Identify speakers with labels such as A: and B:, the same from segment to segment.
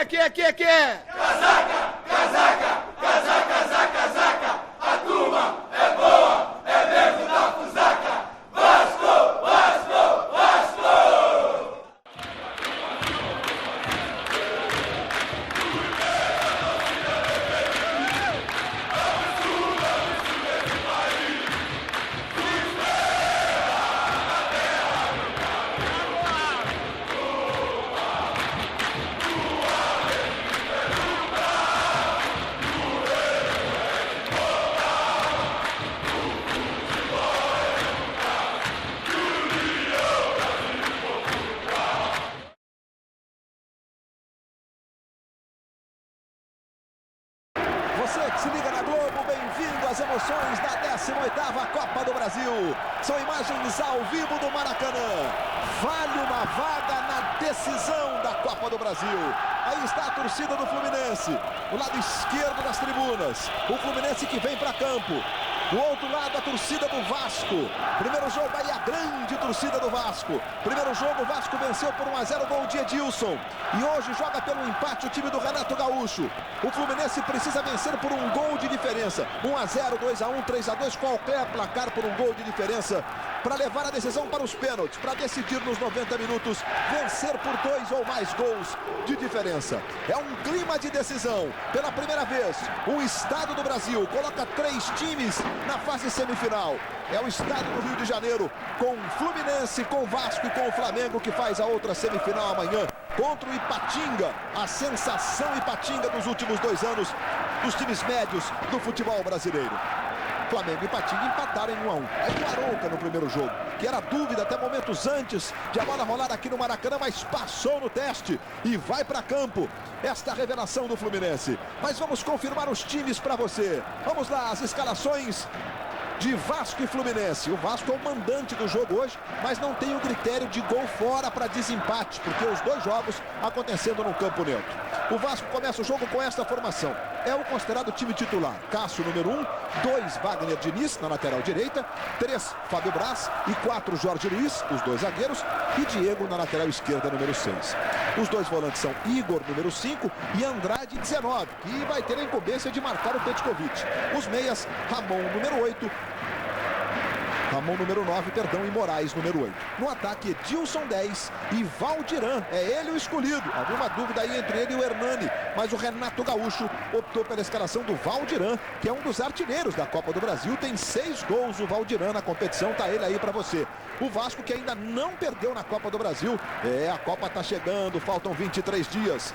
A: que é? Casaca, casaca, casaca, casaca, casaca. A turma é boa, é mesmo da fusaca. Vasco, Vasco, Vasco!
B: Você que se liga na Globo, bem-vindo às emoções da 18ª Copa do Brasil. São imagens ao vivo do Maracanã. Vale uma vaga na decisão da Copa do Brasil. Aí está a torcida do Fluminense, do lado esquerdo das tribunas. O Fluminense que vem para campo. Do outro lado, a torcida do Vasco. Primeiro jogo aí, a grande torcida do Vasco. Primeiro jogo, o Vasco venceu por 1-0, gol de Edilson. E hoje joga pelo empate o time do Renato Gaúcho. O Fluminense precisa vencer por um gol de diferença. 1-0, 2-1, 3-2, qualquer placar por um gol de diferença. Para levar a decisão para os pênaltis, para decidir nos 90 minutos, vencer por 2 ou mais gols de diferença. É um clima de decisão. Pela primeira vez, o Estado do Brasil coloca 3 times na fase semifinal. É o Estado do Rio de Janeiro, com Fluminense, com Vasco e com o Flamengo, que faz a outra semifinal amanhã contra o Ipatinga, a sensação Ipatinga dos últimos 2 anos dos times médios do futebol brasileiro. Flamengo e Ipatinga empataram em 1-1. Aí o Arouca no primeiro jogo, que era dúvida até momentos antes de a bola rolar aqui no Maracanã, mas passou no teste e vai para campo. Esta revelação do Fluminense. Mas vamos confirmar os times para você. Vamos lá, as escalações de Vasco e Fluminense. O Vasco é o mandante do jogo hoje, mas não tem o critério de gol fora para desempate, porque os 2 jogos acontecendo no campo neutro. O Vasco começa o jogo com esta formação. É o considerado time titular. Cássio, número 1, 2, Wagner Diniz, na lateral direita, 3, Fábio Braz e 4, Jorge Luiz, os 2 zagueiros, e Diego na lateral esquerda, número 6. Os 2 volantes são Igor, número 5, e Andrade, 19, que vai ter a incumbência de marcar o Petkovic. Os meias, Ramon, número 8, Ramon, número 9, perdão, e Moraes, número 8. No ataque, Edilson, 10 e Valdiran. É ele o escolhido. Havia uma dúvida aí entre ele e o Hernani, mas o Renato Gaúcho optou pela escalação do Valdiran, que é um dos artilheiros da Copa do Brasil. Tem 6 gols o Valdiran na competição, tá ele aí para você. O Vasco que ainda não perdeu na Copa do Brasil. A Copa tá chegando, faltam 23 dias.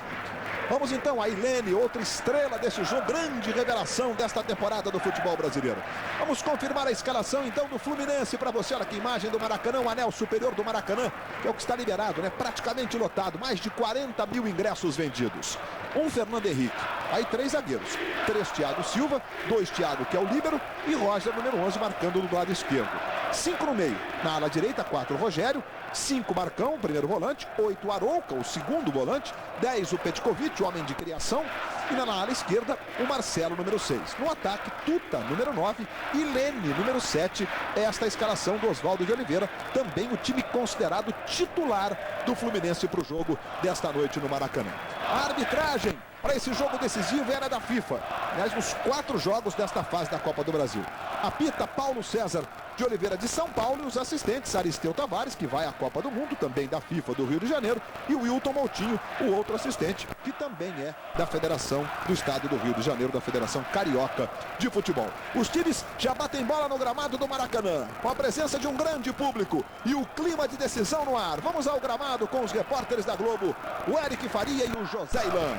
B: Vamos então a Ilene, outra estrela desse jogo, grande revelação desta temporada do futebol brasileiro. Vamos confirmar a escalação então do Fluminense para você. Olha aqui, imagem do Maracanã, o anel superior do Maracanã, que é o que está liberado, né? Praticamente lotado, mais de 40 mil ingressos vendidos. Um Fernando Henrique, aí 3 zagueiros, 3 Thiago Silva, 2 Thiago, que é o líbero, e Roger, número 11, marcando do lado esquerdo. 5 no meio, na ala direita, 4 Rogério, 5 Marcão, o primeiro volante, 8 Arouca, o segundo volante, 10 o Petkovic, o homem de criação, e na ala esquerda o Marcelo, número 6. No ataque, Tuta, número 9, e Lene, número 7. Esta é a escalação do Oswaldo de Oliveira, também o time considerado titular do Fluminense para o jogo desta noite no Maracanã. A arbitragem para esse jogo decisivo era da FIFA. Aliás, nos 4 jogos desta fase da Copa do Brasil. Apita Paulo César de Oliveira de São Paulo e os assistentes Aristeu Tavares, que vai à Copa do Mundo, também da FIFA do Rio de Janeiro, e o Wilton Moutinho, o outro assistente, que também é da Federação do Estado do Rio de Janeiro, da Federação Carioca de Futebol. Os times já batem bola no gramado do Maracanã, com a presença de um grande público e o clima de decisão no ar. Vamos ao gramado com os repórteres da Globo, o Eric Faria e o José Ilan.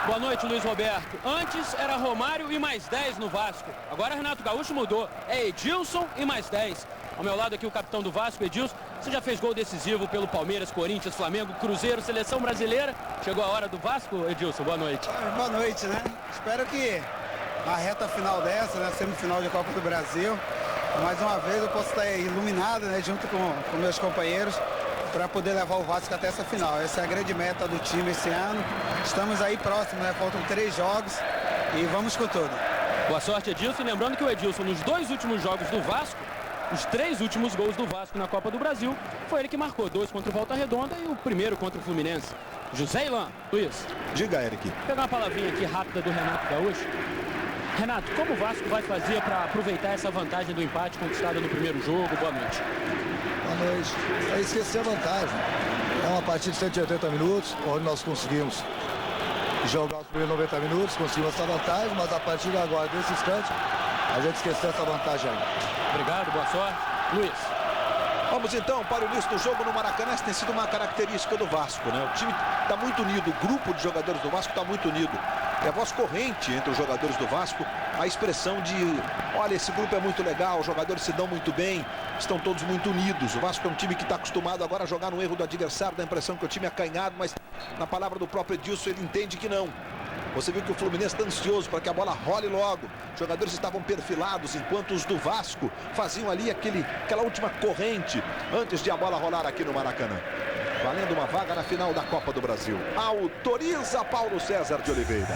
C: Boa noite, Luiz Roberto. Antes era Romário e mais 10 no Vasco. Agora Renato Gaúcho mudou. É Edilson e mais 10. Ao meu lado aqui o capitão do Vasco, Edilson. Você já fez gol decisivo pelo Palmeiras, Corinthians, Flamengo, Cruzeiro, Seleção Brasileira. Chegou a hora do Vasco, Edilson. Boa noite.
D: Boa noite, né? Espero que a reta final dessa, né, semifinal de Copa do Brasil, mais uma vez eu possa estar iluminado, né, junto com meus companheiros, para poder levar o Vasco até essa final. Essa é a grande meta do time esse ano. Estamos aí próximos, né? Faltam 3 jogos e vamos com tudo.
C: Boa sorte, Edilson. Lembrando que o Edilson, nos 2 últimos jogos do Vasco, os 3 últimos gols do Vasco na Copa do Brasil, foi ele que marcou. 2 contra o Volta Redonda e o primeiro contra o Fluminense. José Ilan. Luiz.
B: Diga, Eric.
C: Vou pegar uma palavrinha aqui rápida do Renato Gaúcho. Renato, como o Vasco vai fazer para aproveitar essa vantagem do empate conquistada no primeiro jogo? Boa noite.
E: Boa noite. É esquecer a vantagem. É uma partida de 180 minutos, onde nós conseguimos jogar os primeiros 90 minutos, conseguimos essa vantagem, mas a partir de agora, desse instante, a gente esqueceu essa vantagem aí.
C: Obrigado, boa sorte. Luiz.
B: Vamos então para o início do jogo no Maracanã. Essa tem sido uma característica do Vasco, né? O time está muito unido, o grupo de jogadores do Vasco está muito unido. É a voz corrente entre os jogadores do Vasco, a expressão de, olha, esse grupo é muito legal, os jogadores se dão muito bem, estão todos muito unidos. O Vasco é um time que está acostumado agora a jogar no erro do adversário, dá a impressão que o time é acanhado, mas na palavra do próprio Edilson ele entende que não. Você viu que o Fluminense está ansioso para que a bola role logo. Os jogadores estavam perfilados, enquanto os do Vasco faziam ali aquela última corrente antes de a bola rolar aqui no Maracanã. Valendo uma vaga na final da Copa do Brasil. Autoriza Paulo César de Oliveira.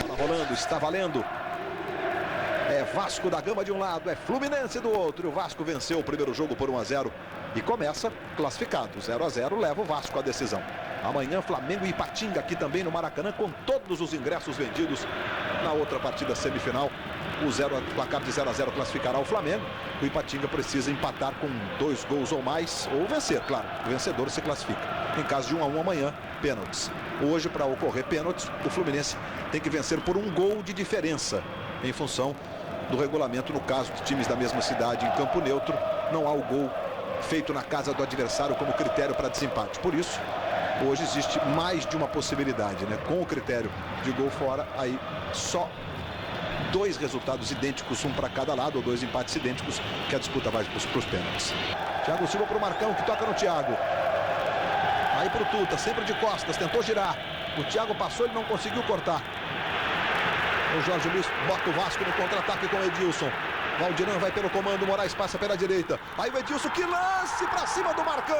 B: Bola rolando, está valendo. É Vasco da Gama de um lado, é Fluminense do outro. E o Vasco venceu o primeiro jogo por 1-0 e começa classificado. 0-0 leva o Vasco à decisão. Amanhã Flamengo e Ipatinga aqui também no Maracanã, com todos os ingressos vendidos na outra partida semifinal. O placar de 0-0 classificará o Flamengo. O Ipatinga precisa empatar com 2 gols ou mais, ou vencer, claro. O vencedor se classifica. Em caso de 1-1 amanhã, pênaltis. Hoje, para ocorrer pênaltis, o Fluminense tem que vencer por 1 gol de diferença, em função do regulamento. No caso de times da mesma cidade em campo neutro, não há o gol feito na casa do adversário como critério para desempate. Por isso, hoje existe mais de uma possibilidade, né? Com o critério de gol fora, aí só 2 resultados idênticos, um para cada lado, ou 2 empates idênticos, que a disputa vai para os pênaltis. Thiago Silva para o Marcão, que toca no Thiago. Aí para o Tuta, sempre de costas, tentou girar. O Thiago passou, ele não conseguiu cortar. O Jorge Luiz bota o Vasco no contra-ataque com o Edilson. Valdirão vai pelo comando, Moraes passa pela direita. Aí o Edilson, que lance para cima do Marcão.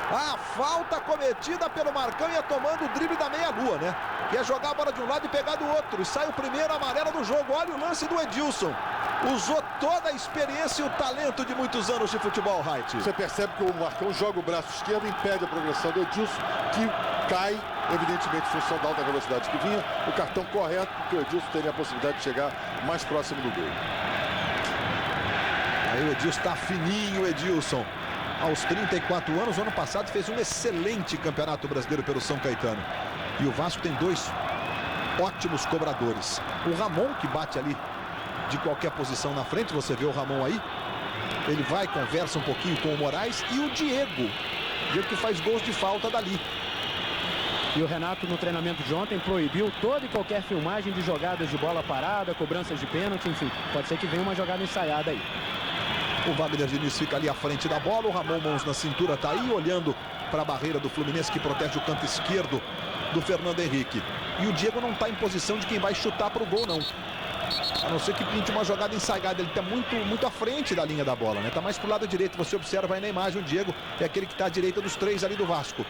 B: A falta cometida pelo Marcão ia tomando o drible da meia-lua, né? Ia jogar a bola de um lado e pegar do outro. E sai o primeiro amarelo do jogo. Olha o lance do Edilson. Usou toda a experiência e o talento de muitos anos de futebol, Wright.
F: Você percebe que o Marcão joga o braço esquerdo, impede a progressão do Edilson, que cai, evidentemente, em função da alta velocidade que vinha. O cartão correto, porque o Edilson teria a possibilidade de chegar mais próximo do gol.
B: Aí o Edilson está fininho, o Edilson. Aos 34 anos, ano passado fez um excelente campeonato brasileiro pelo São Caetano. E o Vasco tem 2 ótimos cobradores. O Ramon, que bate ali de qualquer posição na frente, você vê o Ramon aí. Ele vai, conversa um pouquinho com o Moraes. E o Diego. Diego que faz gols de falta dali.
C: E o Renato, no treinamento de ontem, proibiu toda e qualquer filmagem de jogadas de bola parada, cobranças de pênalti, enfim. Pode ser que venha uma jogada ensaiada aí.
B: O Wagner Diniz fica ali à frente da bola. O Ramon, mãos na cintura, está aí olhando para a barreira do Fluminense, que protege o canto esquerdo do Fernando Henrique. E o Diego não está em posição de quem vai chutar para o gol, não. A não ser que pinte uma jogada ensaiada. Ele está muito à frente da linha da bola, né? Está mais para o lado direito. Você observa aí na imagem, o Diego é aquele que está à direita dos 3 ali do Vasco.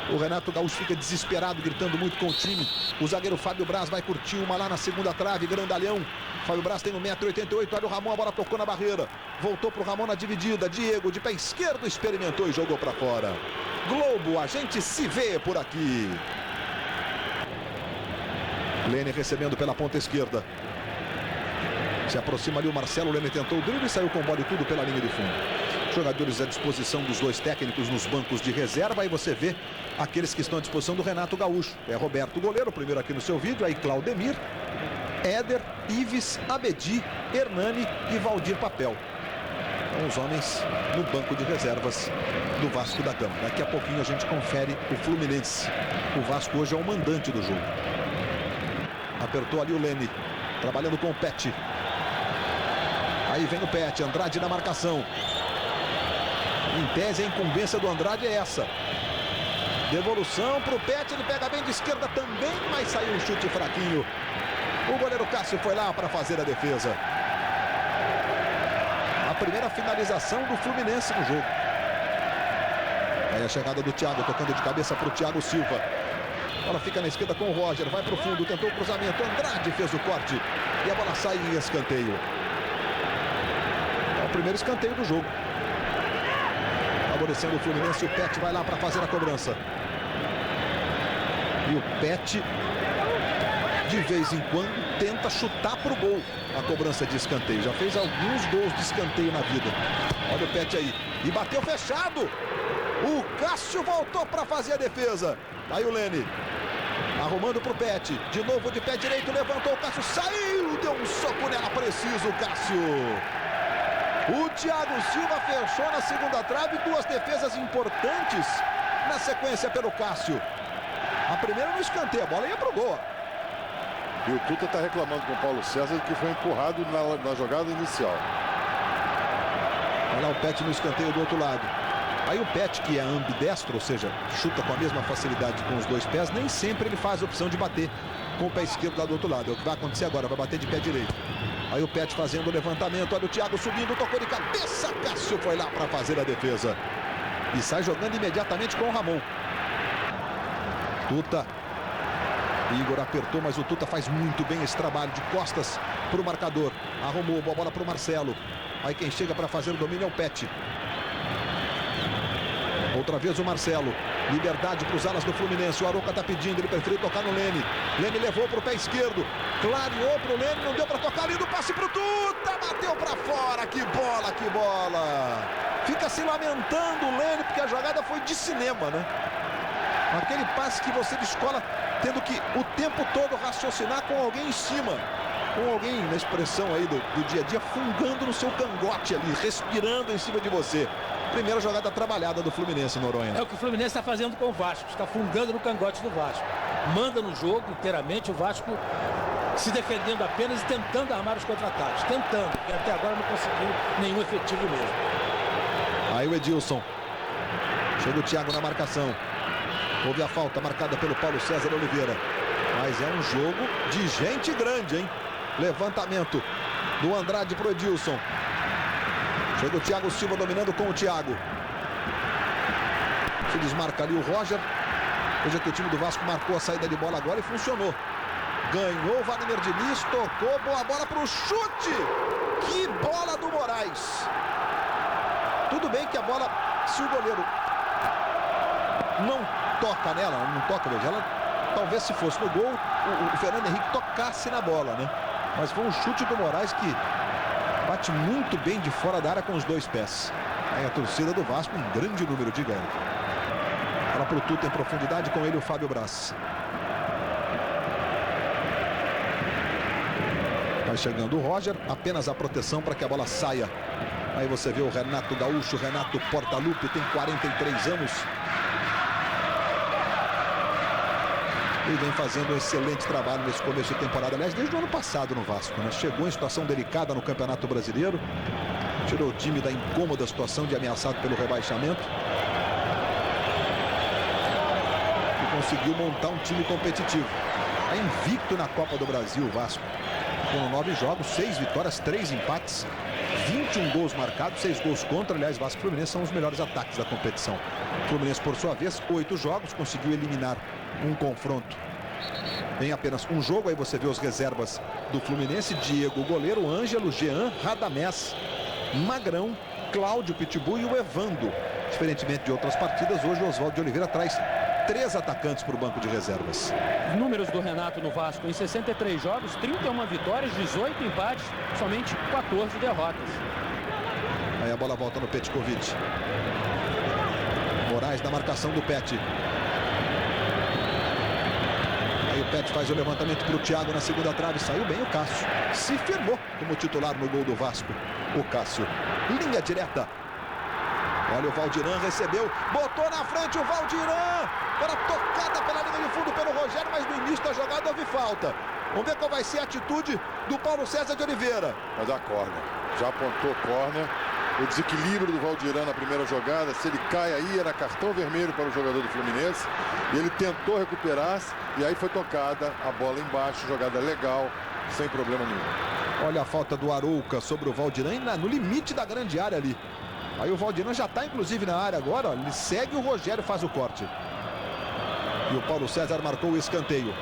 B: O Renato Gaúcho fica desesperado, gritando muito com o time. O zagueiro Fábio Braz vai curtir uma lá na segunda trave, grandalhão. Fábio Braz tem 1,88 m, olha o Ramon, a bola tocou na barreira. Voltou para o Ramon na dividida. Diego, de pé esquerdo, experimentou e jogou para fora. Globo, a gente se vê por aqui. Lene recebendo pela ponta esquerda. Se aproxima ali o Marcelo, o Lene tentou o drible e saiu com bola e tudo pela linha de fundo. Jogadores à disposição dos 2 técnicos nos bancos de reserva. Aí você vê aqueles que estão à disposição do Renato Gaúcho. É Roberto Goleiro, primeiro aqui no seu vídeo. Aí Claudemir, Éder, Ives, Abedi, Hernani e Valdir Papel. São os homens no banco de reservas do Vasco da Gama. Daqui a pouquinho a gente confere o Fluminense. O Vasco hoje é o mandante do jogo. Apertou ali o Lene, trabalhando com o Pet. Aí vem o Pet, Andrade na marcação. Em tese, a incumbência do Andrade é essa. Devolução para o Pet, ele pega bem de esquerda também, mas saiu um chute fraquinho. O goleiro Cássio foi lá para fazer a defesa. A primeira finalização do Fluminense no jogo. Aí a chegada do Thiago, tocando de cabeça para o Thiago Silva. Ela fica na esquerda com o Roger, vai para o fundo, tentou o cruzamento. Andrade fez o corte e a bola sai em escanteio. É o primeiro escanteio do jogo. Favorecendo o Fluminense, o Pet vai lá para fazer a cobrança. E o Pet, de vez em quando, tenta chutar para o gol a cobrança de escanteio. Já fez alguns gols de escanteio na vida. Olha o Pet aí. E bateu fechado. O Cássio voltou para fazer a defesa. Aí o Lene. Arrumando para o Pet. De novo de pé direito. Levantou o Cássio. Saiu. Deu um soco nela. Preciso o Cássio. O Thiago Silva fechou na segunda trave. Duas defesas importantes na sequência pelo Cássio. A primeira no escanteio. A bola ia para o gol.
F: E o Tuta está reclamando com o Paulo César que foi empurrado na jogada inicial.
B: Olha lá o Pet no escanteio do outro lado. Aí o Pet, que é ambidestro, ou seja, chuta com a mesma facilidade com os dois pés, nem sempre ele faz a opção de bater com o pé esquerdo lá do outro lado. É o que vai acontecer agora, vai bater de pé direito. Aí o Pet fazendo o levantamento, olha o Thiago subindo, tocou de cabeça, Cássio foi lá para fazer a defesa. E sai jogando imediatamente com o Ramon. Tuta. Igor apertou, mas o Tuta faz muito bem esse trabalho de costas para o marcador. Arrumou a bola para o Marcelo. Aí quem chega para fazer o domínio é o Pet. Outra vez o Marcelo. Liberdade para os alas do Fluminense. O Arouca está pedindo, ele prefere tocar no Lene. Lene levou para o pé esquerdo. Clareou para o Lene, não deu para tocar. Lindo passe para o Tuta. Bateu para fora. Que bola, que bola. Fica se lamentando o Lene, porque a jogada foi de cinema, né? Aquele passe que você descola, tendo que o tempo todo raciocinar com alguém em cima. Com alguém, na expressão aí do dia a dia, fungando no seu cangote ali, respirando em cima de você. Primeira jogada trabalhada do Fluminense, Noronha.
G: É o que o Fluminense está fazendo com o Vasco. Está fungando no cangote do Vasco. Manda no jogo inteiramente, o Vasco se defendendo apenas e tentando armar os contra-ataques. Tentando, porque até agora não conseguiu nenhum efetivo mesmo.
B: Aí o Edilson. Chega o Thiago na marcação. Houve a falta marcada pelo Paulo César Oliveira. Mas é um jogo de gente grande, hein? Levantamento do Andrade pro Edilson. Chega o Thiago Silva dominando com o Thiago. Se desmarca ali o Roger. Veja que o time do Vasco marcou a saída de bola agora e funcionou. Ganhou o Wagner Diniz, tocou, boa bola pro chute. Que bola do Moraes. Tudo bem que a bola, se o goleiro não toca nela, não toca, veja, ela talvez se fosse no gol, o Fernando Henrique tocasse na bola, né? Mas foi um chute do Moraes que bate muito bem de fora da área com os dois pés. Aí a torcida do Vasco, um grande número de ganho. Fala pro Tuta em profundidade, com ele o Fábio Braz. Vai chegando o Roger, apenas a proteção para que a bola saia. Aí você vê o Renato Gaúcho, Renato Portaluppi, tem 43 anos. E vem fazendo um excelente trabalho nesse começo de temporada. Aliás, desde o ano passado no Vasco, né? Chegou em situação delicada no Campeonato Brasileiro. Tirou o time da incômoda situação de ameaçado pelo rebaixamento. E conseguiu montar um time competitivo. Está invicto na Copa do Brasil o Vasco. Com 9 jogos, 6 vitórias, 3 empates. 21 gols marcados, 6 gols contra. Aliás, Vasco e Fluminense são os melhores ataques da competição. Fluminense, por sua vez, 8 jogos, conseguiu eliminar um confronto em apenas um jogo. Aí você vê os reservas do Fluminense: Diego, goleiro, Ângelo, Jean, Radamés, Magrão, Cláudio, Pitbull e o Evando. Diferentemente de outras partidas, hoje o Oswaldo de Oliveira traz 3 atacantes para o banco de reservas.
C: Números do Renato no Vasco: em 63 jogos, 31 vitórias, 18 empates, somente 14 derrotas.
B: Aí a bola volta no Petkovic. Moraes na marcação do Pet. Aí o Pet faz o levantamento para o Thiago na segunda trave. Saiu bem o Cássio. Se firmou como titular no gol do Vasco. O Cássio. Linha direta. Olha o Valdiran, recebeu, botou na frente o Valdiran. Era tocada pela linha de fundo pelo Rogério, mas no início da jogada houve falta. Vamos ver qual vai ser a atitude do Paulo César de Oliveira.
F: Vai dar córner. Já apontou córner. O desequilíbrio do Valdiran na primeira jogada, se ele cai aí, era cartão vermelho para o jogador do Fluminense. E ele tentou recuperar-se e aí foi tocada a bola embaixo, jogada legal, sem problema nenhum.
B: Olha a falta do Arouca sobre o Valdiran no limite da grande área ali. Aí o Valdiran já está inclusive na área agora, ó, ele segue, o Rogério faz o corte. E o Paulo César marcou o escanteio.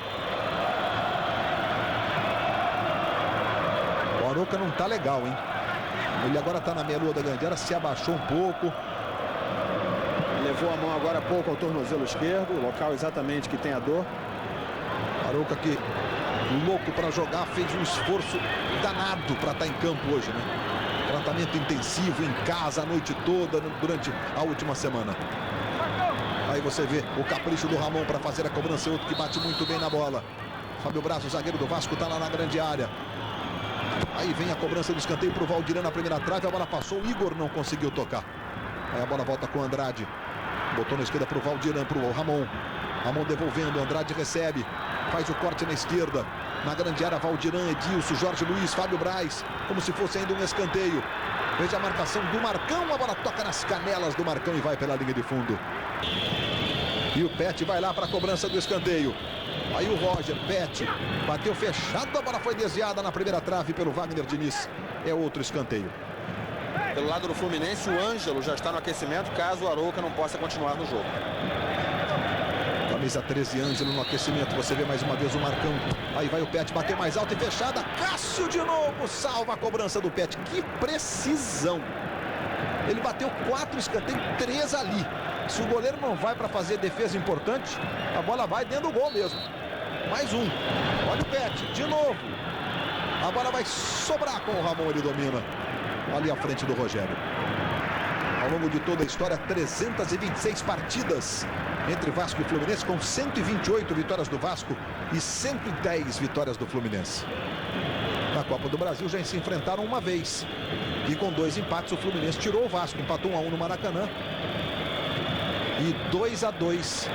B: O Arouca não está legal, hein? Ele agora está na meia-lua da grande área, se abaixou um pouco.
H: Levou a mão agora há pouco ao tornozelo esquerdo, o local exatamente que tem a dor.
B: Arouca, que louco para jogar, fez um esforço danado para estar em campo hoje, né? Tratamento intensivo em casa a noite toda durante a última semana. Aí você vê o capricho do Ramon para fazer a cobrança, outro que bate muito bem na bola. Fábio Braz, o zagueiro do Vasco, está lá na grande área. Aí vem a cobrança do escanteio para o Valdirã na primeira trave, a bola passou, o Igor não conseguiu tocar. Aí a bola volta com o Andrade. Botou na esquerda para o Valdirã, para o Ramon. Ramon devolvendo, Andrade recebe. Faz o corte na esquerda. Na grande área, Valdirã, Edilson, Jorge Luiz, Fábio Braz. Como se fosse ainda um escanteio. Veja a marcação do Marcão. A bola toca nas canelas do Marcão e vai pela linha de fundo. E o Pet vai lá para a cobrança do escanteio. Aí o Roger, Pet, bateu fechado. A bola foi desviada na primeira trave pelo Wagner Diniz. É outro escanteio.
H: Pelo lado do Fluminense, o Ângelo já está no aquecimento, caso o Arouca não possa continuar no jogo.
B: Camisa 13, Ângelo no aquecimento. Você vê mais uma vez o Marcão. Aí vai o Pet, bateu mais alto e fechada. Cássio de novo, salva a cobrança do Pet. Que precisão. Ele bateu 4 escanteios, 3 ali. Se o goleiro não vai para fazer defesa importante, a bola vai dentro do gol mesmo. Mais um. Olha o Pet, de novo. A bola vai sobrar com o Ramon, ele domina. Ali à frente do Rogério. Ao longo de toda a história, 326 partidas entre Vasco e Fluminense, com 128 vitórias do Vasco e 110 vitórias do Fluminense. Na Copa do Brasil já se enfrentaram uma vez. E com 2 empates o Fluminense tirou o Vasco. Empatou 1-1 no Maracanã. E 2-2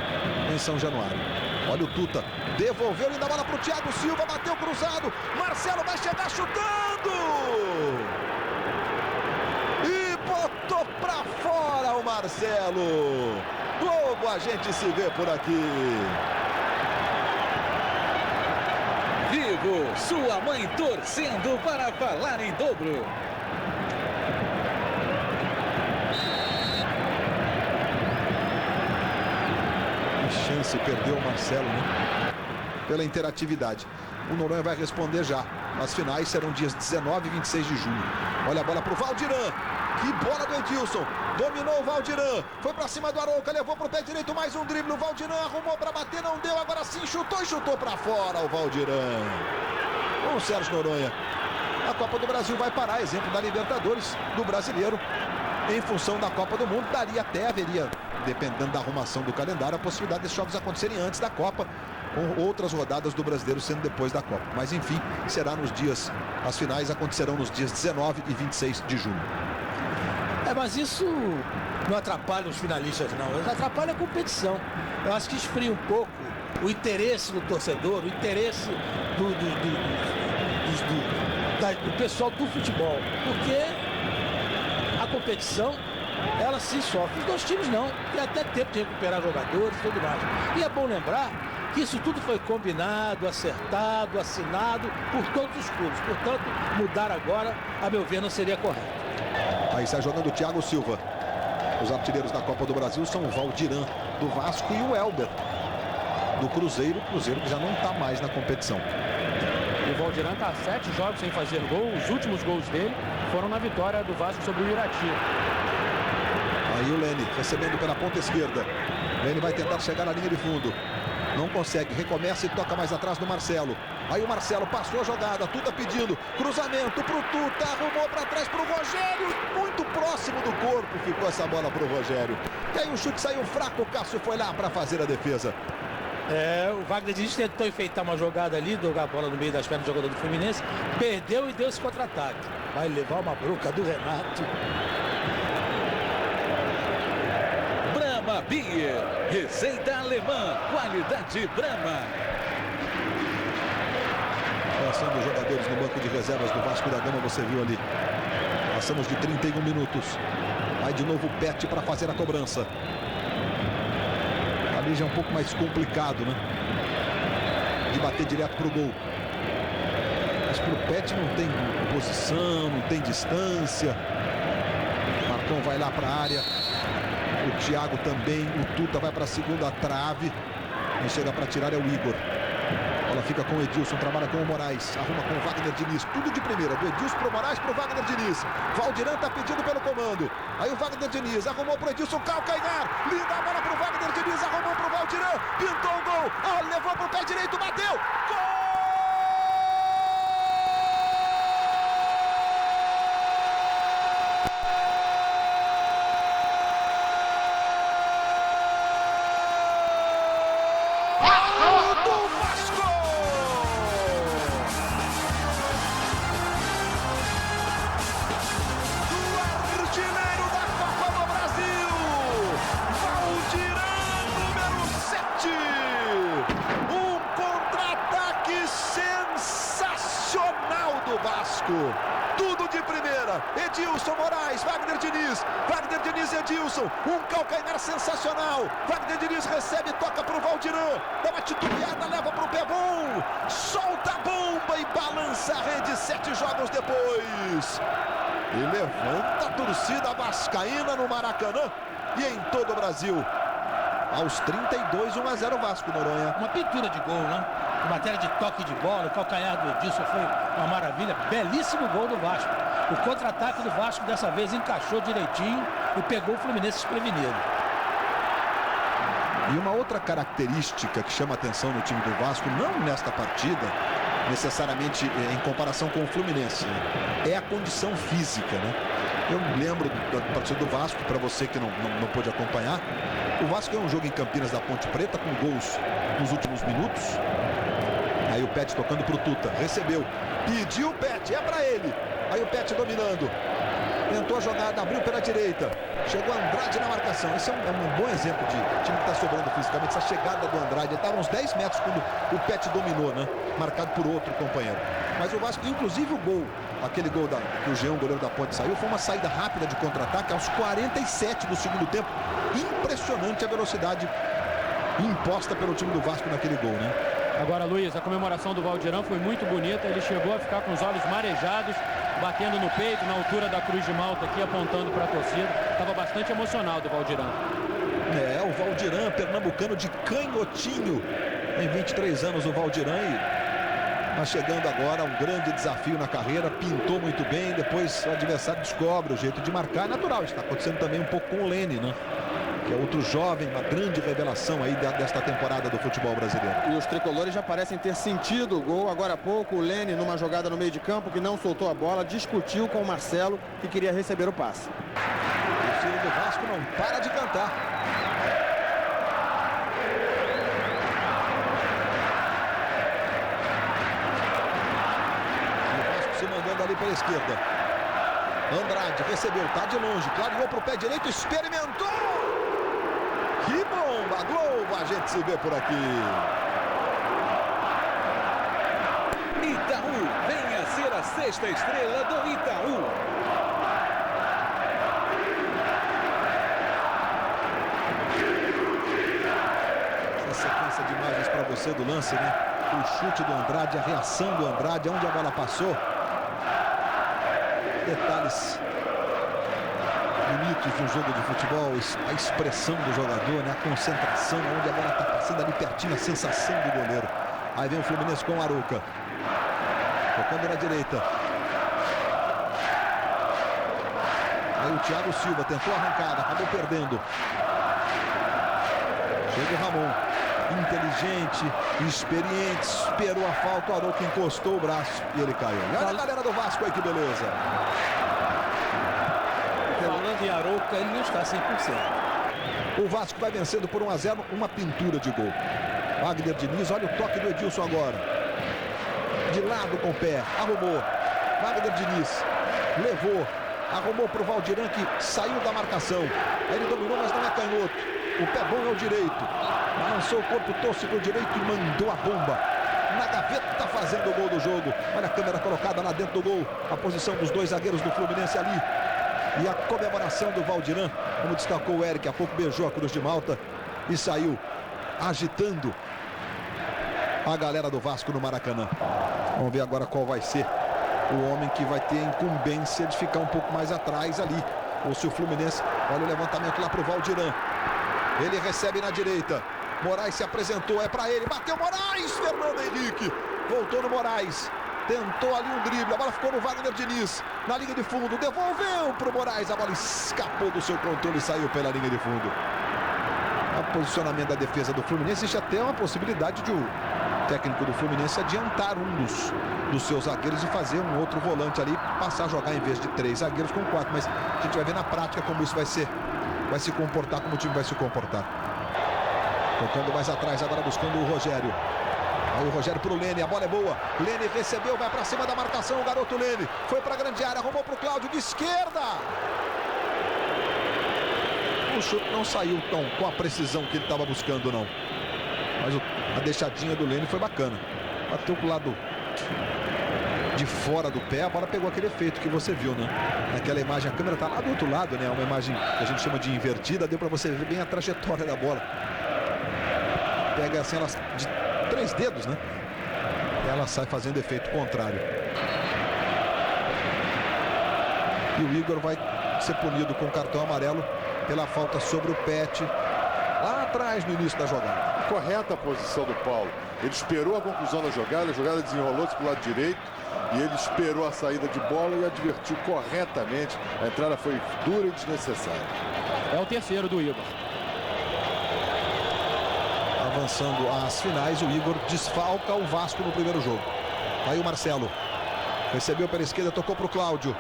B: em São Januário. Olha o Tuta. Devolveu ainda a bola para o Thiago Silva. Bateu cruzado. Marcelo vai chegar chutando. E botou para fora o Marcelo. Logo a gente se vê por aqui.
I: Vivo, sua mãe torcendo para falar em dobro.
B: Chance, perdeu o Marcelo, né? Pela interatividade. O Noronha vai responder já. As finais serão dias 19 e 26 de junho. Olha a bola pro Valdirã. Que bola do Edilson. Dominou o Valdirã. Foi pra cima do Arouca. Levou pro pé direito. Mais um drible. O Valdirã arrumou pra bater. Não deu. Agora sim chutou e chutou pra fora o Valdirã. O Sérgio Noronha. A Copa do Brasil vai parar. Exemplo da Libertadores, do Brasileiro. Em função da Copa do Mundo, daria até, haveria, dependendo da arrumação do calendário, a possibilidade desses jogos acontecerem antes da Copa, com outras rodadas do Brasileiro sendo depois da Copa. Mas enfim, será nos dias, as finais acontecerão nos dias 19 e 26 de junho.
G: Mas isso não atrapalha os finalistas, não. Atrapalha a competição. Eu acho que esfria um pouco o interesse do torcedor, o interesse do pessoal do futebol. Porque a competição, ela se sofre. Os 2 times não. Tem até tempo de recuperar jogadores e tudo mais. E é bom lembrar que isso tudo foi combinado, acertado, assinado por todos os clubes. Portanto, mudar agora, a meu ver, não seria correto.
B: Aí está jogando o Thiago Silva. Os artilheiros da Copa do Brasil são o Valdirã do Vasco e o Elber do Cruzeiro. O Cruzeiro que já não está mais na competição.
C: O Valdirã está 7 jogos sem fazer gol. Os últimos gols dele foram na vitória do Vasco sobre o Irati.
B: Aí o Lene recebendo pela ponta esquerda. Lene vai tentar chegar na linha de fundo. Não consegue, recomeça e toca mais atrás do Marcelo. Aí o Marcelo passou a jogada, Tuta pedindo, cruzamento pro Tuta, arrumou para trás pro Rogério, muito próximo do corpo ficou essa bola pro Rogério. E aí o chute saiu fraco, o Cássio foi lá para fazer a defesa.
G: O Wagner Diniz tentou enfeitar uma jogada ali, jogar a bola no meio das pernas do jogador do Fluminense, perdeu e deu esse contra-ataque. Vai levar uma bronca do Renato.
I: Brahma Beer, receita alemã, qualidade Brahma.
B: Reação dos jogadores no banco de reservas do Vasco da Gama, você viu ali. Passamos de 31 minutos. Vai de novo o Pet para fazer a cobrança. Ali já é um pouco mais complicado, né? De bater direto pro gol. Mas pro Pet não tem posição, não tem distância. Marcão vai lá para a área. O Thiago também. O Tuta vai para a segunda trave. Quem chega para tirar é o Igor. Ela fica com o Edilson, trabalha com o Moraes, arruma com o Wagner Diniz, tudo de primeira, do Edilson pro Moraes pro Wagner Diniz. Valdirã tá pedindo pelo comando. Aí o Wagner Diniz arrumou pro Edilson, calcanhar. Linda a bola pro Wagner Diniz, arrumou pro Valdirã. Pintou o gol. Levou pro pé direito, bateu. Gol! Tudo de primeira. Edilson, Moraes, Wagner Diniz, Edilson. Um calcanhar sensacional. Wagner Diniz recebe, toca pro Valdirã. Dá uma titubeada, leva pro pé bom. Solta a bomba e balança a rede 7 jogos depois. E levanta a torcida vascaína no Maracanã e em todo o Brasil. Aos 32, 1-0 Vasco, Noronha.
G: Uma pintura de gol, né? Em matéria de toque de bola, o calcanhar do Edilson foi uma maravilha. Belíssimo gol do Vasco. O contra-ataque do Vasco dessa vez encaixou direitinho e pegou o Fluminense desprevenido.
B: E uma outra característica que chama atenção no time do Vasco, não nesta partida, necessariamente em comparação com o Fluminense, é a condição física, né? Eu lembro da partida do Vasco, para você que não pôde acompanhar, o Vasco é um jogo em Campinas da Ponte Preta com gols nos últimos minutos. Aí o Pet tocando pro Tuta, recebeu, pediu o Pet, é pra ele. Aí o Pet dominando, tentou a jogada, abriu pela direita, chegou Andrade na marcação. Esse é um bom exemplo de time que tá sobrando fisicamente, essa chegada do Andrade. Ele estava uns 10 metros quando o Pet dominou, né? Marcado por outro companheiro. Mas o Vasco, inclusive o gol, aquele gol que o Jean, goleiro da Ponte, saiu, foi uma saída rápida de contra-ataque aos 47 do segundo tempo. Impressionante a velocidade imposta pelo time do Vasco naquele gol, né?
C: Agora, Luiz, a comemoração do Valdirã foi muito bonita. Ele chegou a ficar com os olhos marejados, batendo no peito, na altura da Cruz de Malta aqui, apontando para a torcida. Estava bastante emocional do Valdirã.
B: É, o Valdirã, pernambucano de canhotinho. Tem 23 anos o Valdirã e tá chegando agora um grande desafio na carreira. Pintou muito bem, depois o adversário descobre o jeito de marcar. É natural, está acontecendo também um pouco com o Lene, né? Que é outro jovem, uma grande revelação aí desta temporada do futebol brasileiro.
H: E os tricolores já parecem ter sentido o gol. Agora há pouco o Lene, numa jogada no meio de campo, que não soltou a bola, discutiu com o Marcelo, que queria receber o passe.
B: O filho do Vasco não para de cantar. O Vasco se mandando ali pela esquerda. Andrade recebeu, tá de longe, clareou pro pé direito, experimentou! Que bomba! Globo, a gente se vê por aqui.
I: Itaú, venha ser a sexta estrela do Itaú.
B: Essa sequência de imagens para você do lance, né? O chute do Andrade, a reação do Andrade, onde a bola passou. Detalhes bonitos do jogo de futebol, a expressão do jogador, né? A concentração, onde a bola está passando ali pertinho, a sensação do goleiro. Aí vem o Fluminense com o Arouca, tocando na direita. Aí o Thiago Silva tentou a arrancada, acabou perdendo. Chega o Ramon, inteligente, experiente, esperou a falta, o Arouca encostou o braço e ele caiu. E olha a galera do Vasco aí, que beleza.
G: Falando em Arouca, ele não está 100%.
B: O Vasco vai vencendo por 1-0, uma pintura de gol. Wagner Diniz, olha o toque do Edilson agora. De lado com o pé, arrumou. Wagner Diniz levou, arrumou para o Valdirã, que saiu da marcação. Ele dominou, mas não é canhoto. O pé bom é o direito. Balançou o corpo torce para o direito e mandou a bomba. Na gaveta, fazendo o gol do jogo. Olha a câmera colocada lá dentro do gol. A posição dos dois zagueiros do Fluminense ali. E a comemoração do Valdirã, como destacou o Eric, há pouco beijou a Cruz de Malta e saiu agitando a galera do Vasco no Maracanã. Vamos ver agora qual vai ser o homem que vai ter a incumbência de ficar um pouco mais atrás ali. Ou se o Fluminense, olha o levantamento lá para o Valdirã. Ele recebe na direita. Moraes se apresentou, é para ele, bateu Moraes, Fernando Henrique. Voltou no Moraes. tentou ali um drible, a bola ficou no Wagner Diniz, na linha de fundo, devolveu para o Moraes, a bola escapou do seu controle e saiu pela linha de fundo. O posicionamento da defesa do Fluminense, existe até uma possibilidade de o técnico do Fluminense adiantar um dos seus zagueiros e fazer um outro volante ali, passar a jogar em vez de 3 zagueiros com 4, mas a gente vai ver na prática como isso vai se comportar, como o time vai se comportar. Tocando mais atrás, agora buscando o Rogério. Aí o Rogério pro Lene, a bola é boa. Lene recebeu, vai pra cima da marcação, o garoto Lene. Foi pra grande área, arrumou pro Cláudio de esquerda. O chute não saiu tão com a precisão que ele estava buscando, não. Mas a deixadinha do Lene foi bacana. Bateu pro lado de fora do pé, a bola pegou aquele efeito que você viu, né? Naquela imagem, a câmera tá lá do outro lado, né? Uma imagem que a gente chama de invertida, deu pra você ver bem a trajetória da bola. Pega assim, elas de 3 dedos, né? E ela sai fazendo efeito contrário. E o Igor vai ser punido com cartão amarelo pela falta sobre o Pet lá atrás no início da jogada.
F: Correta a posição do Paulo. Ele esperou a conclusão da jogada, a jogada desenrolou-se para o lado direito e ele esperou a saída de bola e advertiu corretamente. A entrada foi dura e desnecessária.
C: É o terceiro do Igor.
B: Avançando às finais, o Igor desfalca o Vasco no primeiro jogo. Aí o Marcelo recebeu pela esquerda, tocou para o Cláudio.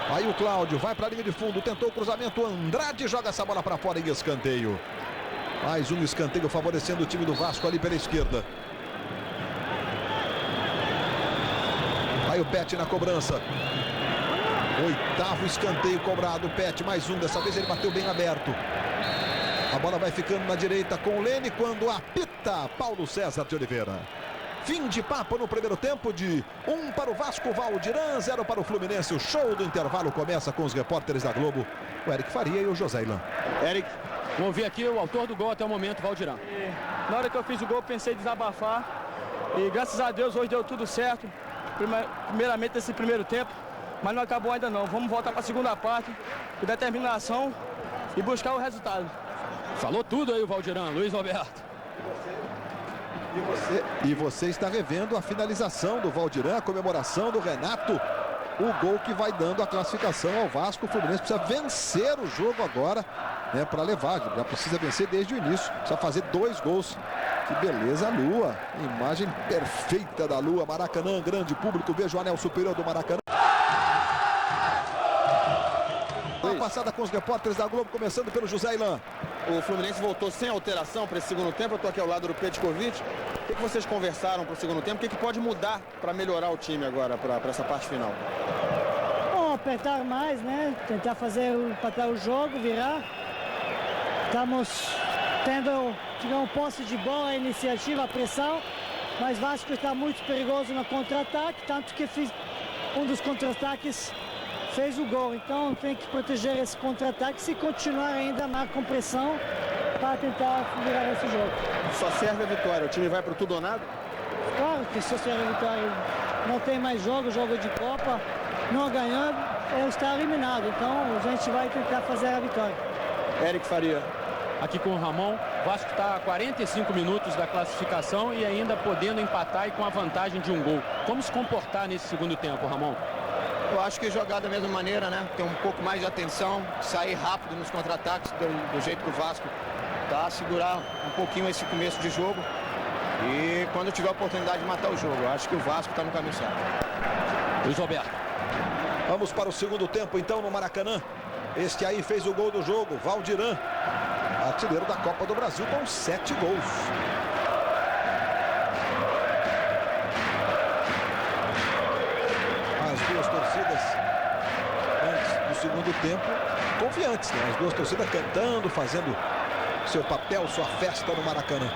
B: Aí o Cláudio vai para a linha de fundo, tentou o cruzamento, Andrade joga essa bola para fora em escanteio. Mais um escanteio favorecendo o time do Vasco ali pela esquerda. Aí o Pet na cobrança. 8º escanteio cobrado, o Pet mais um, dessa vez ele bateu bem aberto. A bola vai ficando na direita com o Lene quando apita Paulo César de Oliveira. Fim de papo no primeiro tempo de 1 para o Vasco, Valdirã, 0 para o Fluminense. O show do intervalo começa com os repórteres da Globo, o Eric Faria e o José Ilan.
C: Eric, vamos ver aqui o autor do gol até o momento, Valdirã.
J: Na hora que eu fiz o gol, pensei em desabafar. E graças a Deus hoje deu tudo certo. Primeiramente nesse primeiro tempo, mas não acabou ainda não. Vamos voltar para a segunda parte, com determinação e buscar o resultado.
C: Falou tudo aí o Valdirã, Luiz Roberto.
B: E você está revendo a finalização do Valdirã, a comemoração do Renato. O gol que vai dando a classificação ao Vasco. O Fluminense precisa vencer o jogo agora, né, para levar. Já precisa vencer desde o início. Precisa fazer 2 gols. Que beleza, a Lua. Imagem perfeita da Lua. Maracanã, grande público. Veja o anel superior do Maracanã. Uma passada com os repórteres da Globo, começando pelo José Ilan.
H: O Fluminense voltou sem alteração para esse segundo tempo. Eu estou aqui ao lado do Petkovic. O que vocês conversaram para o segundo tempo? O que pode mudar para melhorar o time agora, para essa parte final?
K: Bom, apertar mais, né? Tentar empatar o jogo, virar. Estamos tivemos posse de bola, a iniciativa, a pressão. Mas Vasco está muito perigoso no contra-ataque, tanto que um dos contra-ataques fez o gol. Então tem que proteger esse contra-ataque se continuar ainda com pressão para tentar virar esse jogo.
H: Só serve a vitória, o time vai para o tudo ou nada?
K: Claro que só serve a vitória. Não tem mais jogo de Copa, não ganhando, está eliminado. Então a gente vai tentar fazer a vitória.
H: Eric Faria.
C: Aqui com o Ramon, o Vasco está a 45 minutos da classificação e ainda podendo empatar e com a vantagem de um gol. Como se comportar nesse segundo tempo, Ramon?
L: Eu acho que jogar da mesma maneira, né? Ter um pouco mais de atenção, sair rápido nos contra-ataques, do jeito que o Vasco tá, segurar um pouquinho esse começo de jogo e quando tiver a oportunidade de matar o jogo. Eu acho que o Vasco está no caminho certo.
C: Luiz Roberto.
B: Vamos para o segundo tempo então no Maracanã. Este aí fez o gol do jogo, Valdirã, artilheiro da Copa do Brasil com 7 gols. As duas torcidas antes do segundo tempo confiantes, né? As duas torcidas cantando, fazendo seu papel, sua festa no Maracanã.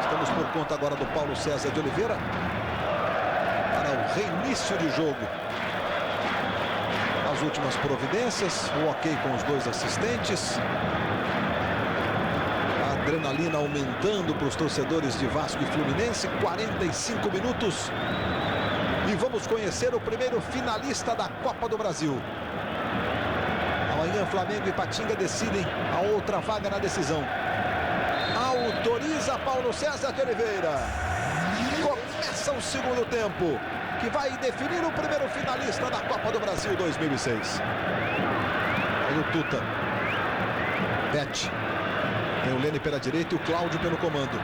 B: Estamos por conta agora do Paulo César de Oliveira para o reinício de jogo. As últimas providências, o ok com os 2 assistentes. A adrenalina aumentando para os torcedores de Vasco e Fluminense. 45 minutos. E vamos conhecer o primeiro finalista da Copa do Brasil. Amanhã Flamengo e Patinga decidem a outra vaga na decisão. Autoriza Autoriza Paulo César de Oliveira. Começa o segundo tempo, que vai definir o primeiro finalista da Copa do Brasil 2006. Aí o Tuta. Pet. Tem o Lene pela direita e o Cláudio pelo comando.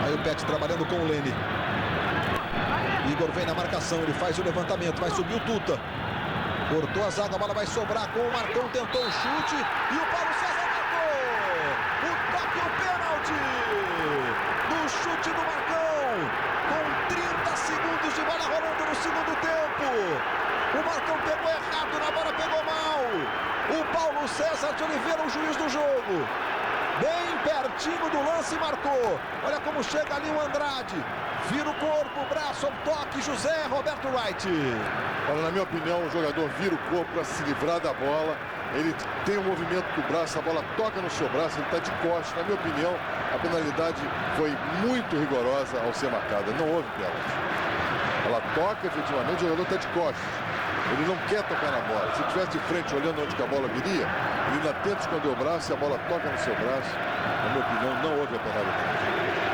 B: Aí o Pet trabalhando com o Lene. Igor vem na marcação, ele faz o levantamento, vai subir o Tuta. Cortou a zaga, a bola vai sobrar com o Marcão, tentou o chute e o Paulo César marcou! O toque, o pênalti! No chute do Marcão, com 30 segundos de bola rolando no segundo tempo. O Marcão pegou errado, na bola pegou mal. O Paulo César de Oliveira, o juiz do jogo. Bem pertinho do lance, marcou. Olha como chega ali o Andrade. Vira o corpo, o braço, o toque, José Roberto Wright.
F: Olha, na minha opinião, o jogador vira o corpo para se livrar da bola. Ele tem o movimento do braço, a bola toca no seu braço, ele está de costas. Na minha opinião, a penalidade foi muito rigorosa ao ser marcada. Não houve pênalti. Ela toca, efetivamente, o jogador está de costas. Ele não quer tocar na bola. Se estivesse de frente, olhando onde que a bola viria, ele ainda tenta esconder o braço e a bola toca no seu braço. Na minha opinião, não houve a penalidade.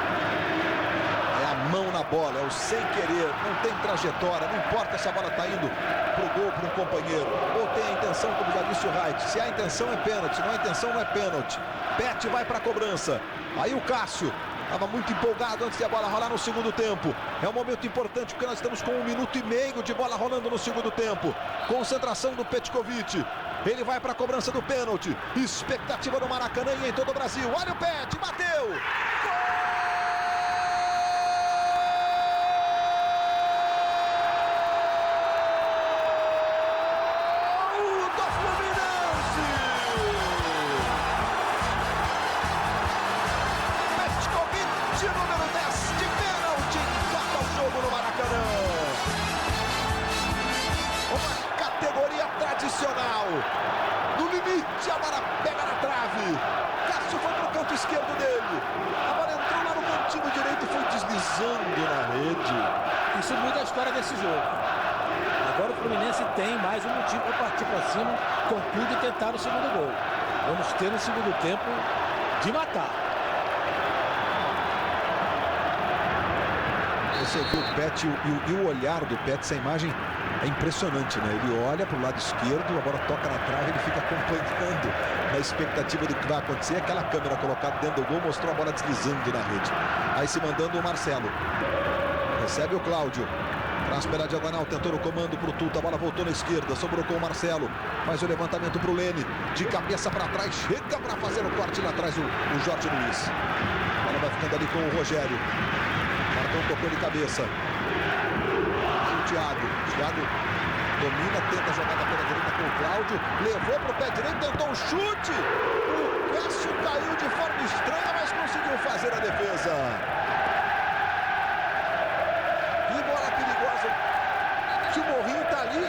B: Mão na bola, é o sem querer, não tem trajetória, não importa se a bola está indo para o gol, para um companheiro, ou tem a intenção, como já disse o Wright. Se há intenção é pênalti, se não há intenção não é pênalti. Pet vai para a cobrança, aí o Cássio estava muito empolgado antes de a bola rolar no segundo tempo. É um momento importante porque nós estamos com 1 minuto e meio de bola rolando no segundo tempo. Concentração do Petkovic, ele vai para a cobrança do pênalti. Expectativa no Maracanã e em todo o Brasil. Olha o Pet, bateu! Gol! No limite, a bola pega na trave. Cássio foi para o canto esquerdo dele. A bola entrou lá no cantinho direito e foi deslizando na rede.
G: Isso muda a história desse jogo. Agora o Fluminense tem mais um motivo para partir para cima com tudo e tentar o segundo gol. Vamos ter no segundo tempo de matar.
B: Você viu o Pet e o olhar do Pet, essa imagem é impressionante, né? Ele olha para o lado esquerdo, a bola toca na trave, ele fica acompanhando na expectativa do que vai acontecer. Aquela câmera colocada dentro do gol mostrou a bola deslizando na rede. Aí se mandando o Marcelo. Recebe o Cláudio. Traz pela diagonal, tentou no comando para o Tuta, a bola voltou na esquerda, sobrou com o Marcelo. Faz o levantamento para o Lene. De cabeça para trás, chega para fazer o corte lá atrás o Jorge Luiz. A bola vai ficando ali com o Rogério. Marcão tocou de cabeça. Thiago domina, tenta a jogada pela direita com o Cláudio, levou para o pé direito, tentou um chute, o Cássio caiu de forma estranha, mas conseguiu fazer a defesa. Que bola perigosa, se o Morrinho está ali,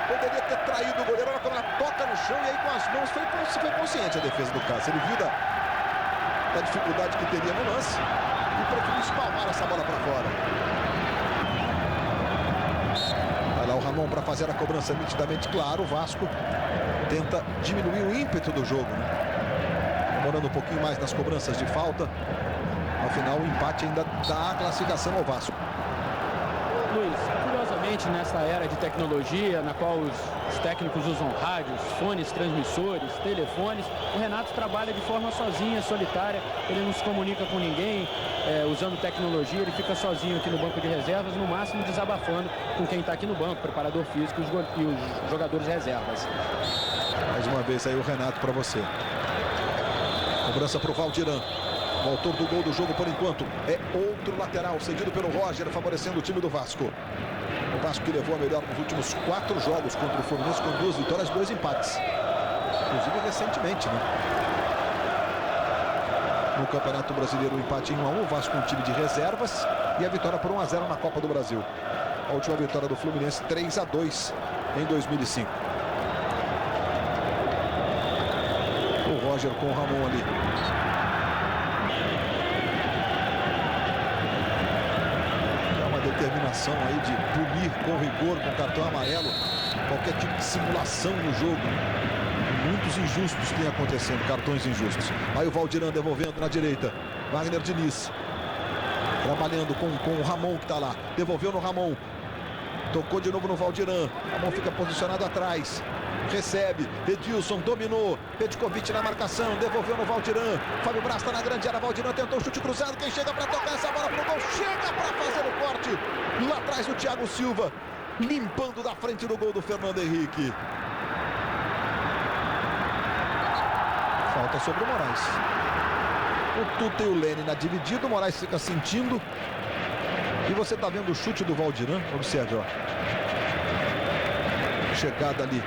B: poderia ter traído o goleiro, olha como ela toca no chão e aí com as mãos foi consciente a defesa do Cássio, ele viu da dificuldade que teria no lance e preferiu espalmar essa bola para fora. Vai lá o Ramon para fazer a cobrança nitidamente, claro, o Vasco tenta diminuir o ímpeto do jogo, né? Demorando um pouquinho mais nas cobranças de falta. Ao final o empate ainda dá a classificação ao Vasco.
C: Luiz, curiosamente nessa era de tecnologia, na qual os técnicos usam rádios, fones, transmissores, telefones, o Renato trabalha de forma sozinha, solitária, ele não se comunica com ninguém, usando tecnologia, ele fica sozinho aqui no banco de reservas, no máximo desabafando com quem está aqui no banco, preparador físico e os jogadores reservas.
B: Mais uma vez aí o Renato para você. Cobrança para o Valdiran. O autor do gol do jogo por enquanto é outro lateral, cedido pelo Roger, favorecendo o time do Vasco. O Vasco que levou a melhor nos últimos 4 jogos contra o Fluminense, com 2 vitórias, 2 empates. Inclusive recentemente, né? No Campeonato Brasileiro, o empate em 1-1, o Vasco com um time de reservas e a vitória por 1-0 na Copa do Brasil. A última vitória do Fluminense, 3-2 em 2005. O Roger com o Ramon ali. Determinação aí de punir com rigor, com cartão amarelo, qualquer tipo de simulação no jogo. Muitos injustos têm acontecendo, cartões injustos. Aí o Valdirã devolvendo na direita. Wagner Diniz. Trabalhando com o Ramon que está lá. Devolveu no Ramon. Tocou de novo no Valdirã. Ramon fica posicionado atrás. Recebe. Edilson dominou. Petkovic na marcação. Devolveu no Valdirã. Fábio Braz está na grande área. Valdirã tentou o chute cruzado. Quem chega para tocar essa bola pro gol? Chega para fazer o corte. Lá atrás o Thiago Silva. Limpando da frente do gol do Fernando Henrique. Falta sobre o Moraes. O Tuta e o Lene na dividida. O Moraes fica sentindo. E você está vendo o chute do Valdirã. Observe, ó. Chegada ali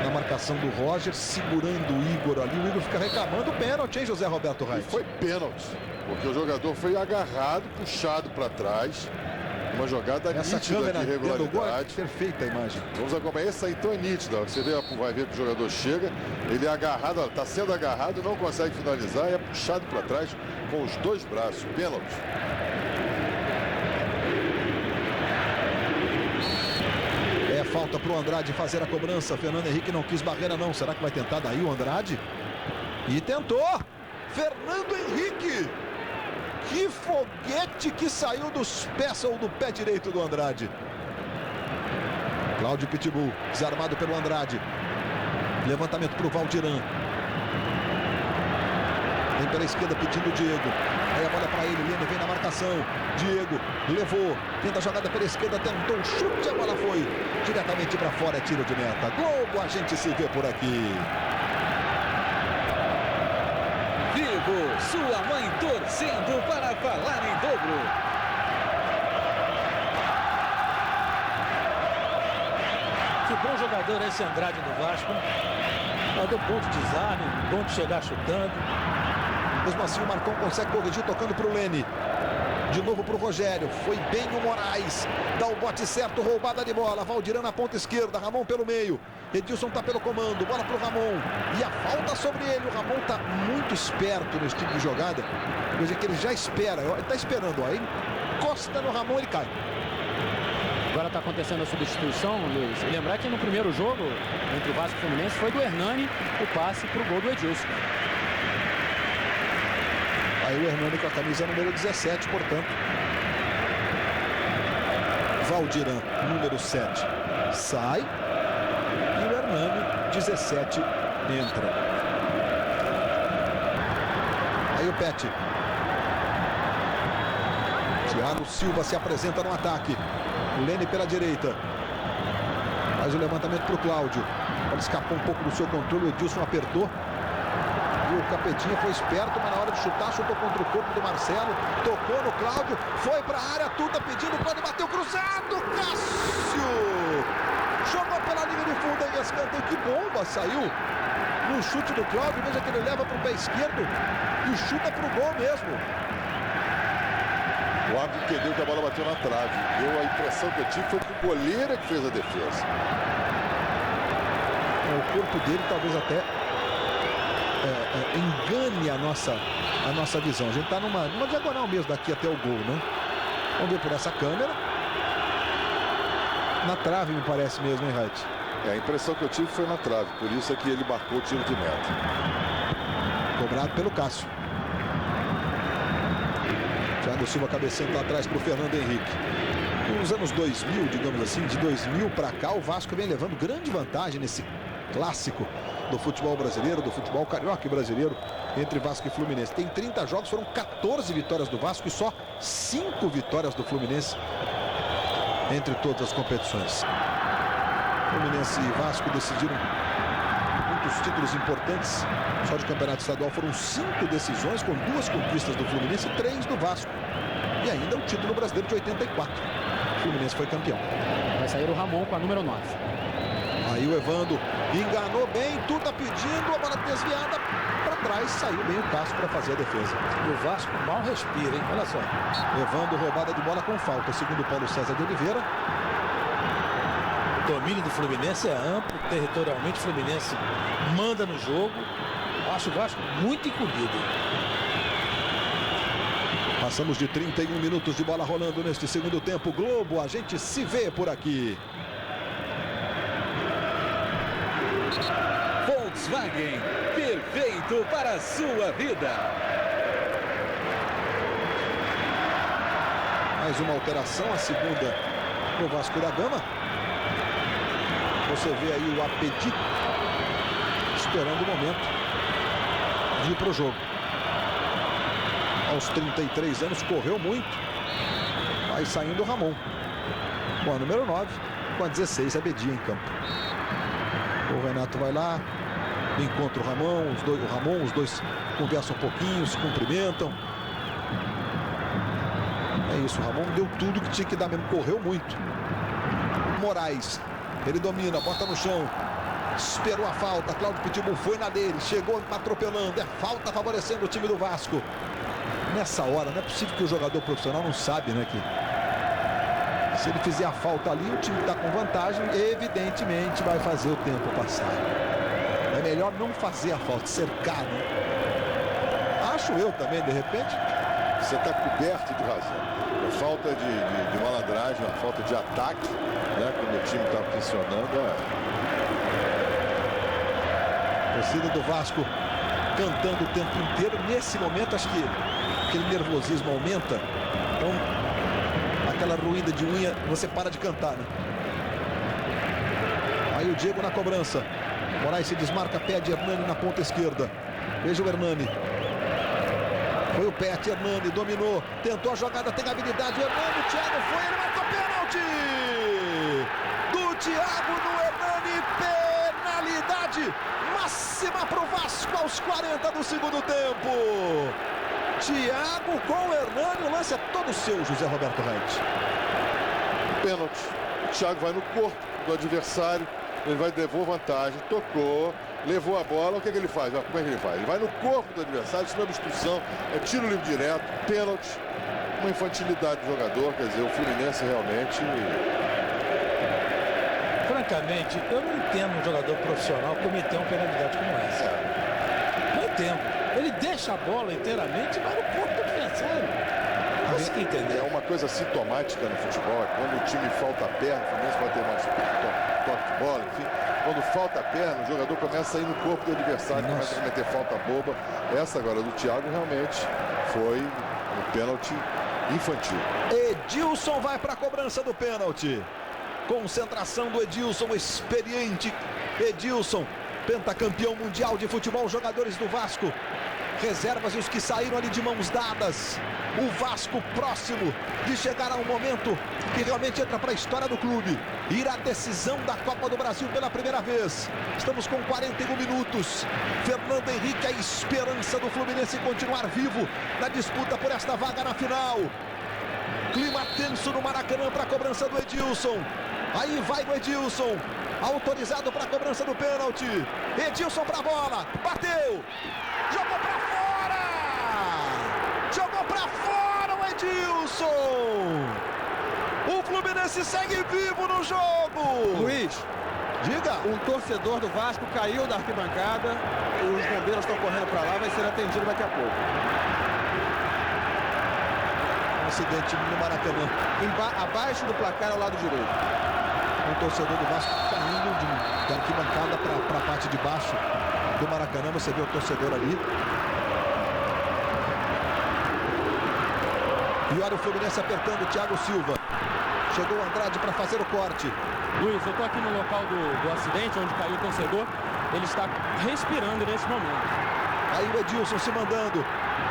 B: na marcação do Roger, segurando o Igor ali. O Igor fica reclamando o pênalti, hein, José Roberto Reis?
F: Foi pênalti, porque o jogador foi agarrado, puxado para trás. Uma jogada
B: essa
F: nítida de irregularidade.
B: Perfeita a imagem.
F: Vamos acompanhar. Essa aí então é nítida. Você vai ver que o jogador chega, ele é agarrado, está sendo agarrado, não consegue finalizar e é puxado para trás com os dois braços. Pênalti.
B: É falta para o Andrade fazer a cobrança. Fernando Henrique não quis barreira não. Será que vai tentar daí o Andrade? E tentou. Fernando Henrique. Que foguete que saiu dos pés ou do pé direito do Andrade. Cláudio Pitbull, desarmado pelo Andrade. Levantamento para o Valdirã. Vem pela esquerda pedindo o Diego. Aí a bola para ele, Lene vem na marcação. Diego levou, tenta a jogada pela esquerda, tentou o chute, a bola foi diretamente para fora, é tiro de meta. Globo, a gente se vê por aqui.
I: Vivo, sua mãe torcendo para falar em dobro.
G: Que bom jogador é esse Andrade do Vasco. Jogador bom de desarme, bom de chegar chutando.
B: Mesmo assim o Marcão consegue corrigir tocando para o Lene. De novo para o Rogério. Foi bem o Moraes. Dá o bote certo, roubada de bola. Valdirã na ponta esquerda, Ramon pelo meio. Edilson está pelo comando, bola para o Ramon. E a falta sobre ele. O Ramon está muito esperto nesse tipo de jogada. Coisa que ele já espera. Ele está esperando, ó. Ele encosta no Ramon, ele cai.
C: Agora está acontecendo a substituição, Luiz. E lembrar que no primeiro jogo, entre o Vasco e o Fluminense, foi do Hernani o passe para o gol do Edilson.
B: Aí o Hernani com a camisa número 17, portanto. Valdirã, número 7, sai. E o Hernani, 17, entra. Aí o Pet. Thiago Silva se apresenta no ataque. O Lene pela direita. Faz o levantamento para o Cláudio. Ele escapou um pouco do seu controle. O Edilson apertou. E o Capetinha foi esperto, mas na hora de chutar, chutou contra o corpo do Marcelo. Tocou no Cláudio. Foi para a área. Tuta pedindo. Pode bater o cruzado. Cássio! Jogou pela linha de fundo aí. Escanteio. Que bomba saiu no chute do Cláudio. Veja que ele leva para o pé esquerdo e chuta para o gol mesmo.
F: O árbitro entendeu que a bola bateu na trave. Deu a impressão que eu tive foi que o goleiro que fez a defesa.
B: O corpo dele talvez até engane a nossa visão. A gente está numa diagonal mesmo daqui até o gol, né? Vamos ver por essa câmera. Na trave, me parece mesmo, hein, Reit?
F: A impressão que eu tive foi na trave. Por isso é que ele marcou o tiro de meta.
B: Cobrado pelo Cássio. Thiago Silva cabeceando lá atrás para o Fernando Henrique. Nos anos 2000, digamos assim, de 2000 para cá, o Vasco vem levando grande vantagem nesse clássico do futebol brasileiro, do futebol carioca e brasileiro, entre Vasco e Fluminense. Tem 30 jogos, foram 14 vitórias do Vasco e só 5 vitórias do Fluminense entre todas as competições. Fluminense e Vasco decidiram muitos títulos importantes. Só de campeonato estadual foram 5 decisões, com 2 conquistas do Fluminense e 3 do Vasco. E ainda o título brasileiro de 84. O Fluminense foi campeão.
C: Vai sair o Ramon com a número 9.
B: Aí o Evandro enganou bem, tudo tá pedindo, a bola desviada para trás, saiu bem o Cássio para fazer a defesa.
G: E o Vasco mal respira, hein? Olha só.
B: Evandro, roubada de bola com falta, segundo Paulo César de Oliveira.
G: O domínio do Fluminense é amplo, territorialmente o Fluminense manda no jogo. Acho o Vasco muito encolhido.
B: Passamos de 31 minutos de bola rolando neste segundo tempo. Globo, a gente se vê por aqui.
I: Volkswagen, perfeito para a sua vida.
B: Mais uma alteração, a segunda no Vasco da Gama. Você vê aí o Apedi esperando o momento de ir para o jogo. Aos 33 anos, correu muito. Vai saindo o Ramon. Com a número 9, com a 16, Abedi em campo. O Renato vai lá, encontra o Ramon, os dois conversam um pouquinho, se cumprimentam. É isso, o Ramon deu tudo que tinha que dar mesmo, correu muito. Moraes, ele domina, bota no chão, esperou a falta, Cláudio Pitbull foi na dele, chegou atropelando, é falta favorecendo o time do Vasco. Nessa hora, não é possível que o jogador profissional não sabe, né, que se ele fizer a falta ali, o time está com vantagem, evidentemente vai fazer o tempo passar. É melhor não fazer a falta, cercar, né? Acho eu também, de repente.
F: Você está coberto de razão. A falta de malandragem, a falta de ataque, né? Quando o time está pressionando.
B: A torcida do Vasco cantando o tempo inteiro. Nesse momento, acho que aquele nervosismo aumenta. Então, aquela ruída de unha, você para de cantar, né? Aí o Diego na cobrança. Moraes se desmarca, pede Hernani na ponta esquerda. Veja o Hernani. Foi o Pet, Hernani dominou, tentou a jogada, tem habilidade, o Hernani, o Thiago foi, ele marcou pênalti! Do Thiago no Hernani, penalidade máxima para o Vasco aos 40 do segundo tempo. Thiago com o Hernani, o lance é todo seu, José Roberto Reis.
F: Pênalti, o Thiago vai no corpo do adversário, ele vai devolver vantagem, tocou, levou a bola, o que ele faz? Como é que ele faz? Ele vai no corpo do adversário, isso não é obstrução, é tiro livre direto, pênalti, uma infantilidade do jogador, quer dizer, o Fluminense realmente...
G: Francamente, eu não entendo um jogador profissional cometer uma penalidade como essa. Não entendo. Ele deixa a bola inteiramente e vai no corpo do adversário. Você que entender.
F: É uma coisa sintomática no futebol, é quando o time falta a perna, o Fluminense vai ter mais toque de bola, enfim. Quando falta a perna, o jogador começa a ir no corpo do adversário, começa a cometer falta boba. Essa agora do Thiago realmente foi um pênalti infantil.
B: Edilson vai para a cobrança do pênalti. Concentração do Edilson, experiente Edilson, pentacampeão mundial de futebol, jogadores do Vasco, reservas e os que saíram ali de mãos dadas. O Vasco próximo de chegar a um momento que realmente entra para a história do clube. Ir à decisão da Copa do Brasil pela primeira vez. Estamos com 41 minutos. Fernando Henrique, a esperança do Fluminense continuar vivo na disputa por esta vaga na final. Clima tenso no Maracanã para a cobrança do Edilson. Aí vai o Edilson, autorizado para a cobrança do pênalti. Edilson para a bola, bateu, jogou para fora. Jogou para fora o Edilson. O Fluminense segue vivo no jogo.
H: Luiz,
B: diga.
H: Um torcedor do Vasco caiu da arquibancada e os bombeiros estão correndo para lá, vai ser atendido daqui a pouco.
B: Um acidente no Maracanã.
H: Abaixo do placar ao lado direito.
B: Um torcedor do Vasco caindo da arquibancada para a parte de baixo do Maracanã. Você vê o torcedor ali. E olha o Fluminense apertando o Thiago Silva. Chegou o Andrade para fazer o corte.
C: Luiz, eu estou aqui no local do acidente, onde caiu o torcedor. Ele está respirando nesse momento.
B: Aí o Edilson se mandando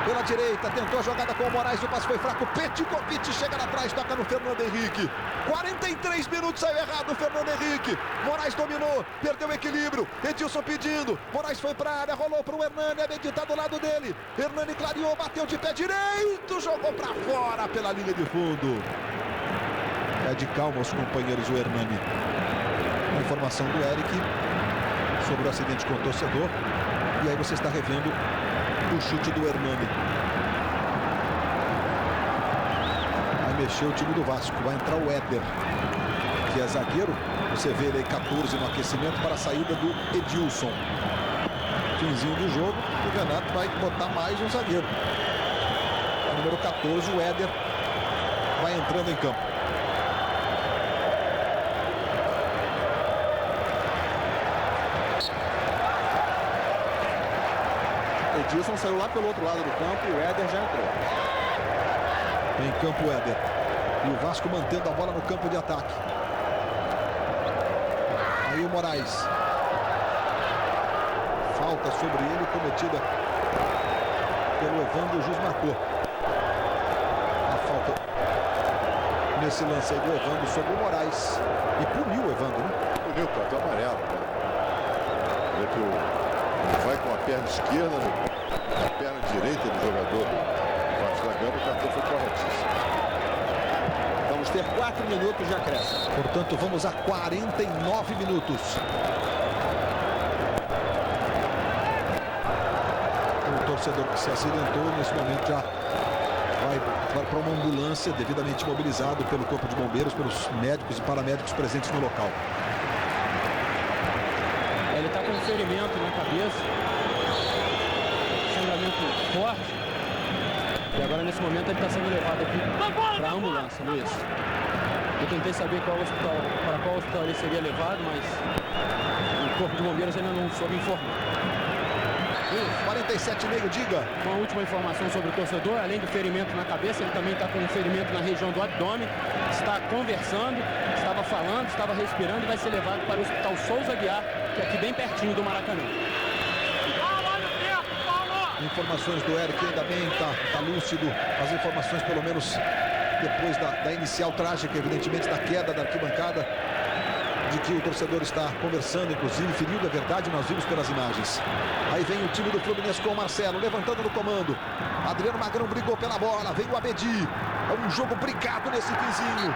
B: pela direita, tentou a jogada com o Moraes, o passe foi fraco. Petkovic chega lá atrás, toca no Fernando Henrique. 43 minutos, saiu errado o Fernando Henrique. Moraes dominou, perdeu o equilíbrio. Edilson pedindo, Moraes foi para a área, rolou para o Hernani, a medida do lado dele. Hernani clareou, bateu de pé direito, jogou para fora pela linha de fundo. É de calma os companheiros, o Hernani. A informação do Eric sobre o acidente com o torcedor. E aí você está revendo o chute do Hernani. Vai mexer o time do Vasco. Vai entrar o Éder, que é zagueiro. Você vê ele aí 14 no aquecimento para a saída do Edilson. Finzinho do jogo, o Renato vai botar mais um zagueiro. O número 14, o Éder, vai entrando em campo.
H: Edilson saiu lá pelo outro lado do campo e o Éder já entrou.
B: Em campo o Éder. E o Vasco mantendo a bola no campo de ataque. Aí o Moraes. Falta sobre ele cometida pelo Evandro, o juiz marcou. A falta nesse lance aí do Evandro sobre o Moraes. E puniu o Evandro, né?
F: Puniu, cartão amarelo. Vê que ele vai com a perna esquerda na perna direita do jogador do Vasco da Gama. O cartão foi corretíssimo.
H: Vamos ter 4 minutos de acréscimo.
B: Portanto, vamos a 49 minutos. O torcedor que se acidentou nesse momento já vai para uma ambulância devidamente mobilizado pelo Corpo de Bombeiros, pelos médicos e paramédicos presentes no local.
C: Ele está com um ferimento na cabeça, sangramento forte. E agora, nesse momento, ele está sendo levado aqui para a ambulância, Luiz. Eu tentei saber para qual hospital ele seria levado, mas o Corpo de Bombeiros ainda não soube informar.
B: 47,5, diga.
C: Uma última informação sobre o torcedor, além do ferimento na cabeça, ele também está com um ferimento na região do abdômen, está conversando, estava falando, estava respirando e vai ser levado para o Hospital Souza Aguiar, que é aqui bem pertinho do Maracanã.
B: Informações do Eric, ainda bem, tá lúcido. As informações, pelo menos depois da inicial trágica, evidentemente, da queda da arquibancada, de que o torcedor está conversando, inclusive, ferido, é verdade, nós vimos pelas imagens. Aí vem o time do Fluminense com o Marcelo, levantando no comando. Adriano Magrão brigou pela bola, vem o Abedi. É um jogo brigado nesse finzinho.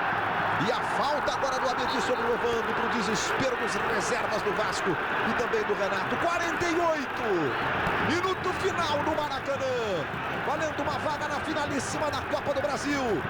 B: E a falta agora do Abedi sobre o Evandro, para o desespero dos reservas do Vasco e também do Renato. 48, minuto final no Maracanã, valendo uma vaga na finalíssima da Copa do Brasil,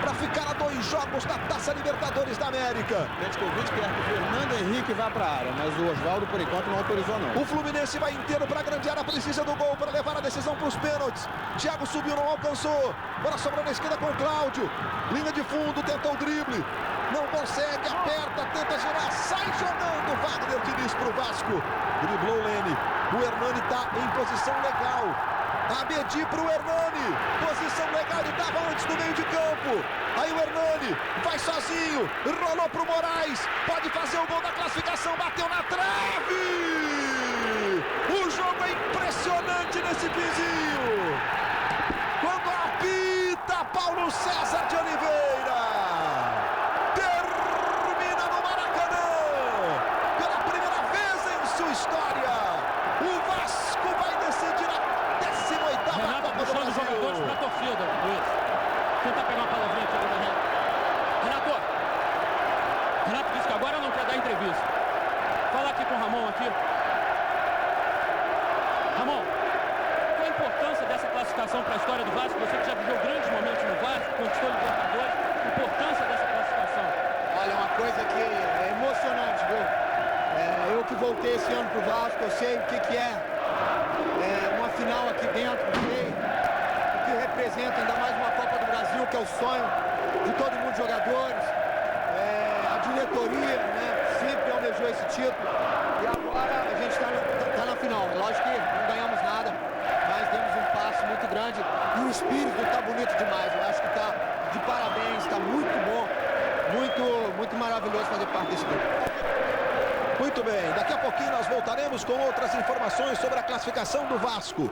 B: para ficar a 2 jogos da Taça Libertadores da América.
H: Petkovic quer que o Fernando Henrique vá para a área, mas o Oswaldo, por enquanto, não autorizou, não.
B: O Fluminense vai inteiro para a grande área, precisa do gol para levar a decisão para os pênaltis. Thiago subiu, não alcançou. Bola sobrou na esquerda com o Cláudio. Linha de fundo, tentou o drible. Não consegue, aperta, tenta girar, sai jogando. Wagner Diniz para o Vasco. Driblou o Lene. O Hernani está em posição legal. Abedi para o Hernani, posição legal, ele estava antes do meio de campo. Aí o Hernani vai sozinho, rolou para o Moraes, pode fazer o gol da classificação, bateu na trave. O jogo é impressionante nesse vizinho. Quando apita Paulo César de Oliveira, termina no Maracanã, pela primeira vez em sua história, o Vasco vai decidir a 18ª
C: Renato
B: Copa do
C: puxando os
B: Brasil.
C: jogadores para a torcida, Luiz. Tentar pegar uma palavrinha aqui agora, Renato. Renato disse que agora não quer dar entrevista. Fala aqui com o Ramon aqui. Ramon, qual a importância dessa classificação para a história do Vasco? Você que já viveu grandes momentos no Vasco, conquistou o Libertadores, a importância dessa classificação.
L: Olha, é uma coisa que é emocionante, viu? Eu que voltei esse ano pro Vasco, eu sei o que é uma final aqui dentro, sei o que representa ainda mais uma Copa do Brasil, que é o sonho de todo mundo, jogadores, a diretoria, né, sempre almejou esse título, e agora a gente tá na final. Lógico que não ganhamos nada, mas demos um passo muito grande e o espírito tá bonito demais. Eu acho que tá de parabéns, tá muito bom, muito maravilhoso fazer parte desse grupo.
B: Muito bem, daqui a pouquinho nós voltaremos com outras informações sobre a classificação do Vasco.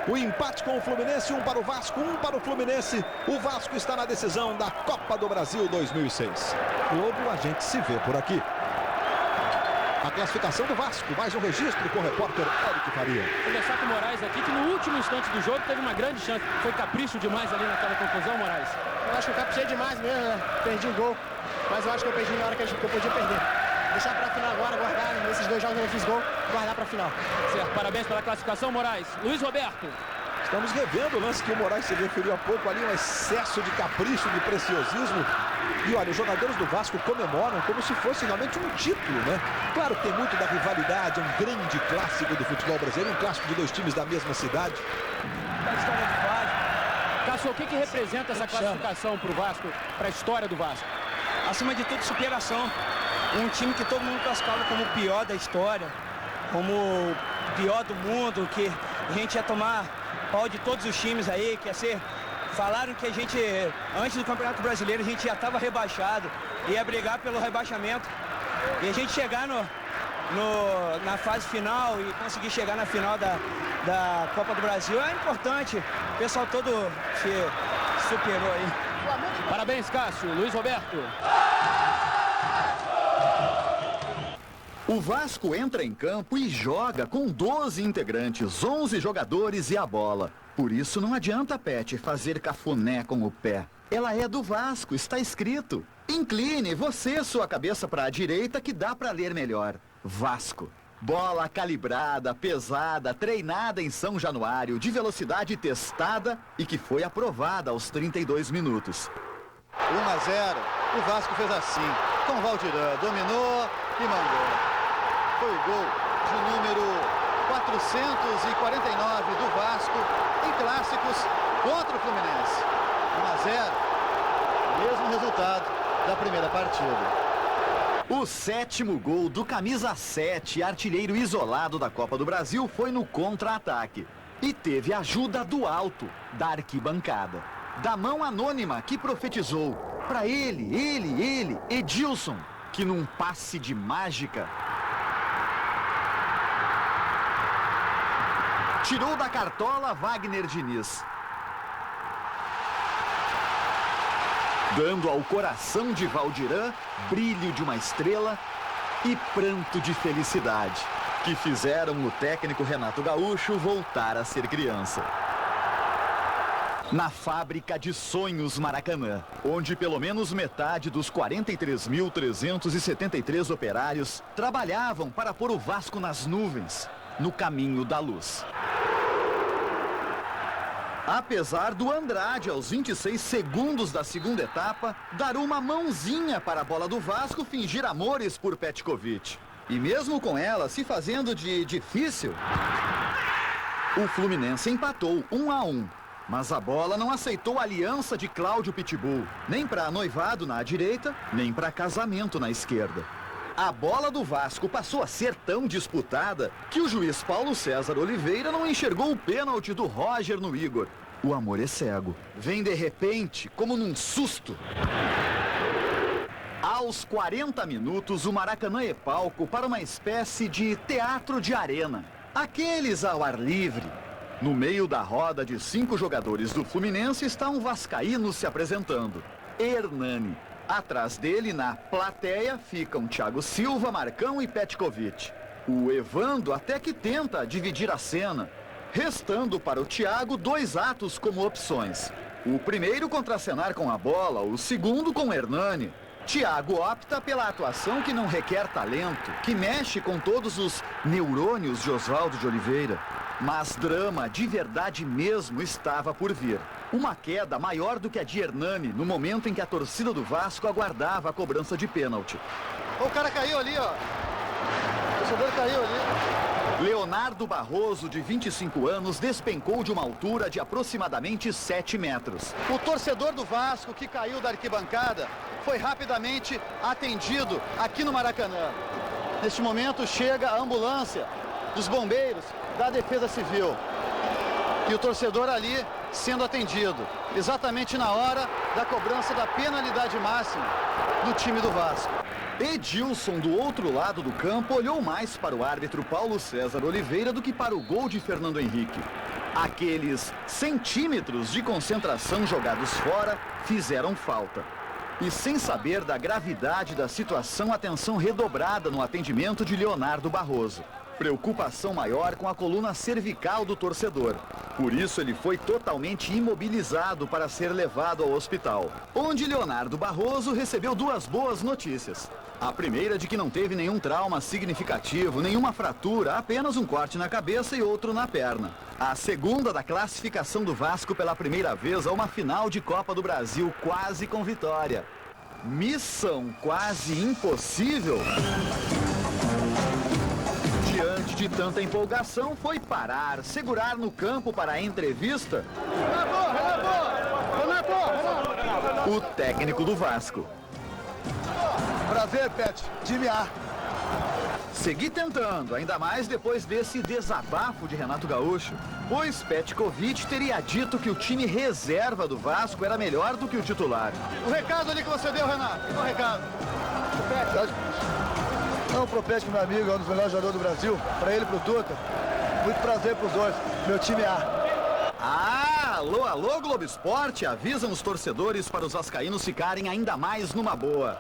B: O empate com o Fluminense, 1 para o Vasco, 1 para o Fluminense. O Vasco está na decisão da Copa do Brasil 2006. Globo, a gente se vê por aqui. A classificação do Vasco, mais um registro com o repórter Eric Faria.
C: Conversar com o Moraes aqui, que no último instante do jogo teve uma grande chance. Foi capricho demais ali naquela conclusão, Moraes?
J: Eu acho que eu caprichei demais mesmo, né? Perdi o gol, mas eu acho que eu perdi na hora que eu podia perder. Deixar pra final agora, guardar nesses 2 jogos que eu fiz gol, guardar pra final.
C: Certo, parabéns pela classificação, Moraes. Luiz Roberto.
B: Estamos revendo o lance que o Moraes se referiu há pouco ali, um excesso de capricho, de preciosismo. E olha, os jogadores do Vasco comemoram como se fosse realmente um título, né? Claro que tem muito da rivalidade, é um grande clássico do futebol brasileiro, um clássico de 2 times da mesma cidade.
C: Cássio, o que representa essa classificação para o Vasco, para a história do Vasco?
J: Acima de tudo, superação. Um time que todo mundo classificava como o pior da história, como o pior do mundo, que a gente ia tomar pau de todos os times aí, que ia ser... Falaram que a gente, antes do Campeonato Brasileiro, a gente já estava rebaixado, ia brigar pelo rebaixamento. E a gente chegar na fase final e conseguir chegar na final da Copa do Brasil é importante. O pessoal todo se superou aí.
C: Parabéns, Cássio. Luiz Roberto.
M: O Vasco entra em campo e joga com 12 integrantes, 11 jogadores e a bola. Por isso não adianta, Pet, fazer cafuné com o pé. Ela é do Vasco, está escrito. Incline você sua cabeça para a direita que dá para ler melhor. Vasco. Bola calibrada, pesada, treinada em São Januário, de velocidade testada e que foi aprovada aos 32 minutos.
B: 1-0. O Vasco fez assim, com Valdirã. Dominou e mandou. Foi o gol de número 449 do Vasco em clássicos contra o Fluminense. 1-0, mesmo resultado da primeira partida.
M: O 7º gol do camisa 7, artilheiro isolado da Copa do Brasil, foi no contra-ataque. E teve ajuda do alto, da arquibancada. Da mão anônima que profetizou. Para ele, Edilson, que num passe de mágica... tirou da cartola Wagner Diniz. Dando ao coração de Valdirã brilho de uma estrela e pranto de felicidade, que fizeram o técnico Renato Gaúcho voltar a ser criança. Na fábrica de sonhos Maracanã, onde pelo menos metade dos 43.373 operários trabalhavam para pôr o Vasco nas nuvens, no caminho da luz. Apesar do Andrade, aos 26 segundos da segunda etapa, dar uma mãozinha para a bola do Vasco fingir amores por Petkovic. E mesmo com ela se fazendo de difícil, o Fluminense empatou 1-1. Mas a bola não aceitou a aliança de Cláudio Pitbull, nem para noivado na direita, nem para casamento na esquerda. A bola do Vasco passou a ser tão disputada que o juiz Paulo César Oliveira não enxergou o pênalti do Roger no Igor. O amor é cego. Vem de repente, como num susto. Aos 40 minutos, o Maracanã é palco para uma espécie de teatro de arena. Aqueles ao ar livre. No meio da roda de 5 jogadores do Fluminense está um vascaíno se apresentando. Hernani. Atrás dele, na plateia, ficam Thiago Silva, Marcão e Petkovic. O Evando até que tenta dividir a cena, restando para o Thiago 2 atos como opções. O primeiro contracenar com a bola, o segundo com Hernani. Thiago opta pela atuação que não requer talento, que mexe com todos os neurônios de Oswaldo de Oliveira. Mas drama de verdade mesmo estava por vir. Uma queda maior do que a de Hernani, no momento em que a torcida do Vasco aguardava a cobrança de pênalti.
B: O cara caiu ali, ó. O torcedor caiu ali.
M: Leonardo Barroso, de 25 anos, despencou de uma altura de aproximadamente 7 metros.
B: O torcedor do Vasco, que caiu da arquibancada, foi rapidamente atendido aqui no Maracanã. Neste momento chega a ambulância dos bombeiros da Defesa Civil. E o torcedor ali sendo atendido, exatamente na hora da cobrança da penalidade máxima do time do Vasco.
M: Edilson, do outro lado do campo, olhou mais para o árbitro Paulo César Oliveira do que para o gol de Fernando Henrique. Aqueles centímetros de concentração jogados fora fizeram falta. E sem saber da gravidade da situação, atenção redobrada no atendimento de Leonardo Barroso. Preocupação maior com a coluna cervical do torcedor. Por isso ele foi totalmente imobilizado para ser levado ao hospital, onde Leonardo Barroso recebeu 2 boas notícias. A primeira de que não teve nenhum trauma significativo, nenhuma fratura, apenas um corte na cabeça e outro na perna. A segunda da classificação do Vasco pela primeira vez a uma final de Copa do Brasil, quase com vitória. Missão quase impossível. Diante de tanta empolgação, foi parar, segurar no campo para a entrevista o técnico do Vasco.
E: Prazer, Pet. Time A.
M: seguir tentando, ainda mais depois desse desabafo de Renato Gaúcho, pois Petkovic teria dito que o time reserva do Vasco era melhor do que o titular.
E: O recado ali que você deu, Renato, qual o recado? Não, pro Pet, meu amigo, é um dos melhores jogadores do Brasil, para ele e pro Tuta, muito prazer pros dois, meu time A.
M: Alô, alô, Globo Esporte, avisam os torcedores para os vascaínos ficarem ainda mais numa boa.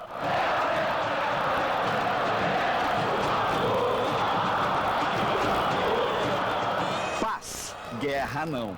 M: Paz, guerra não.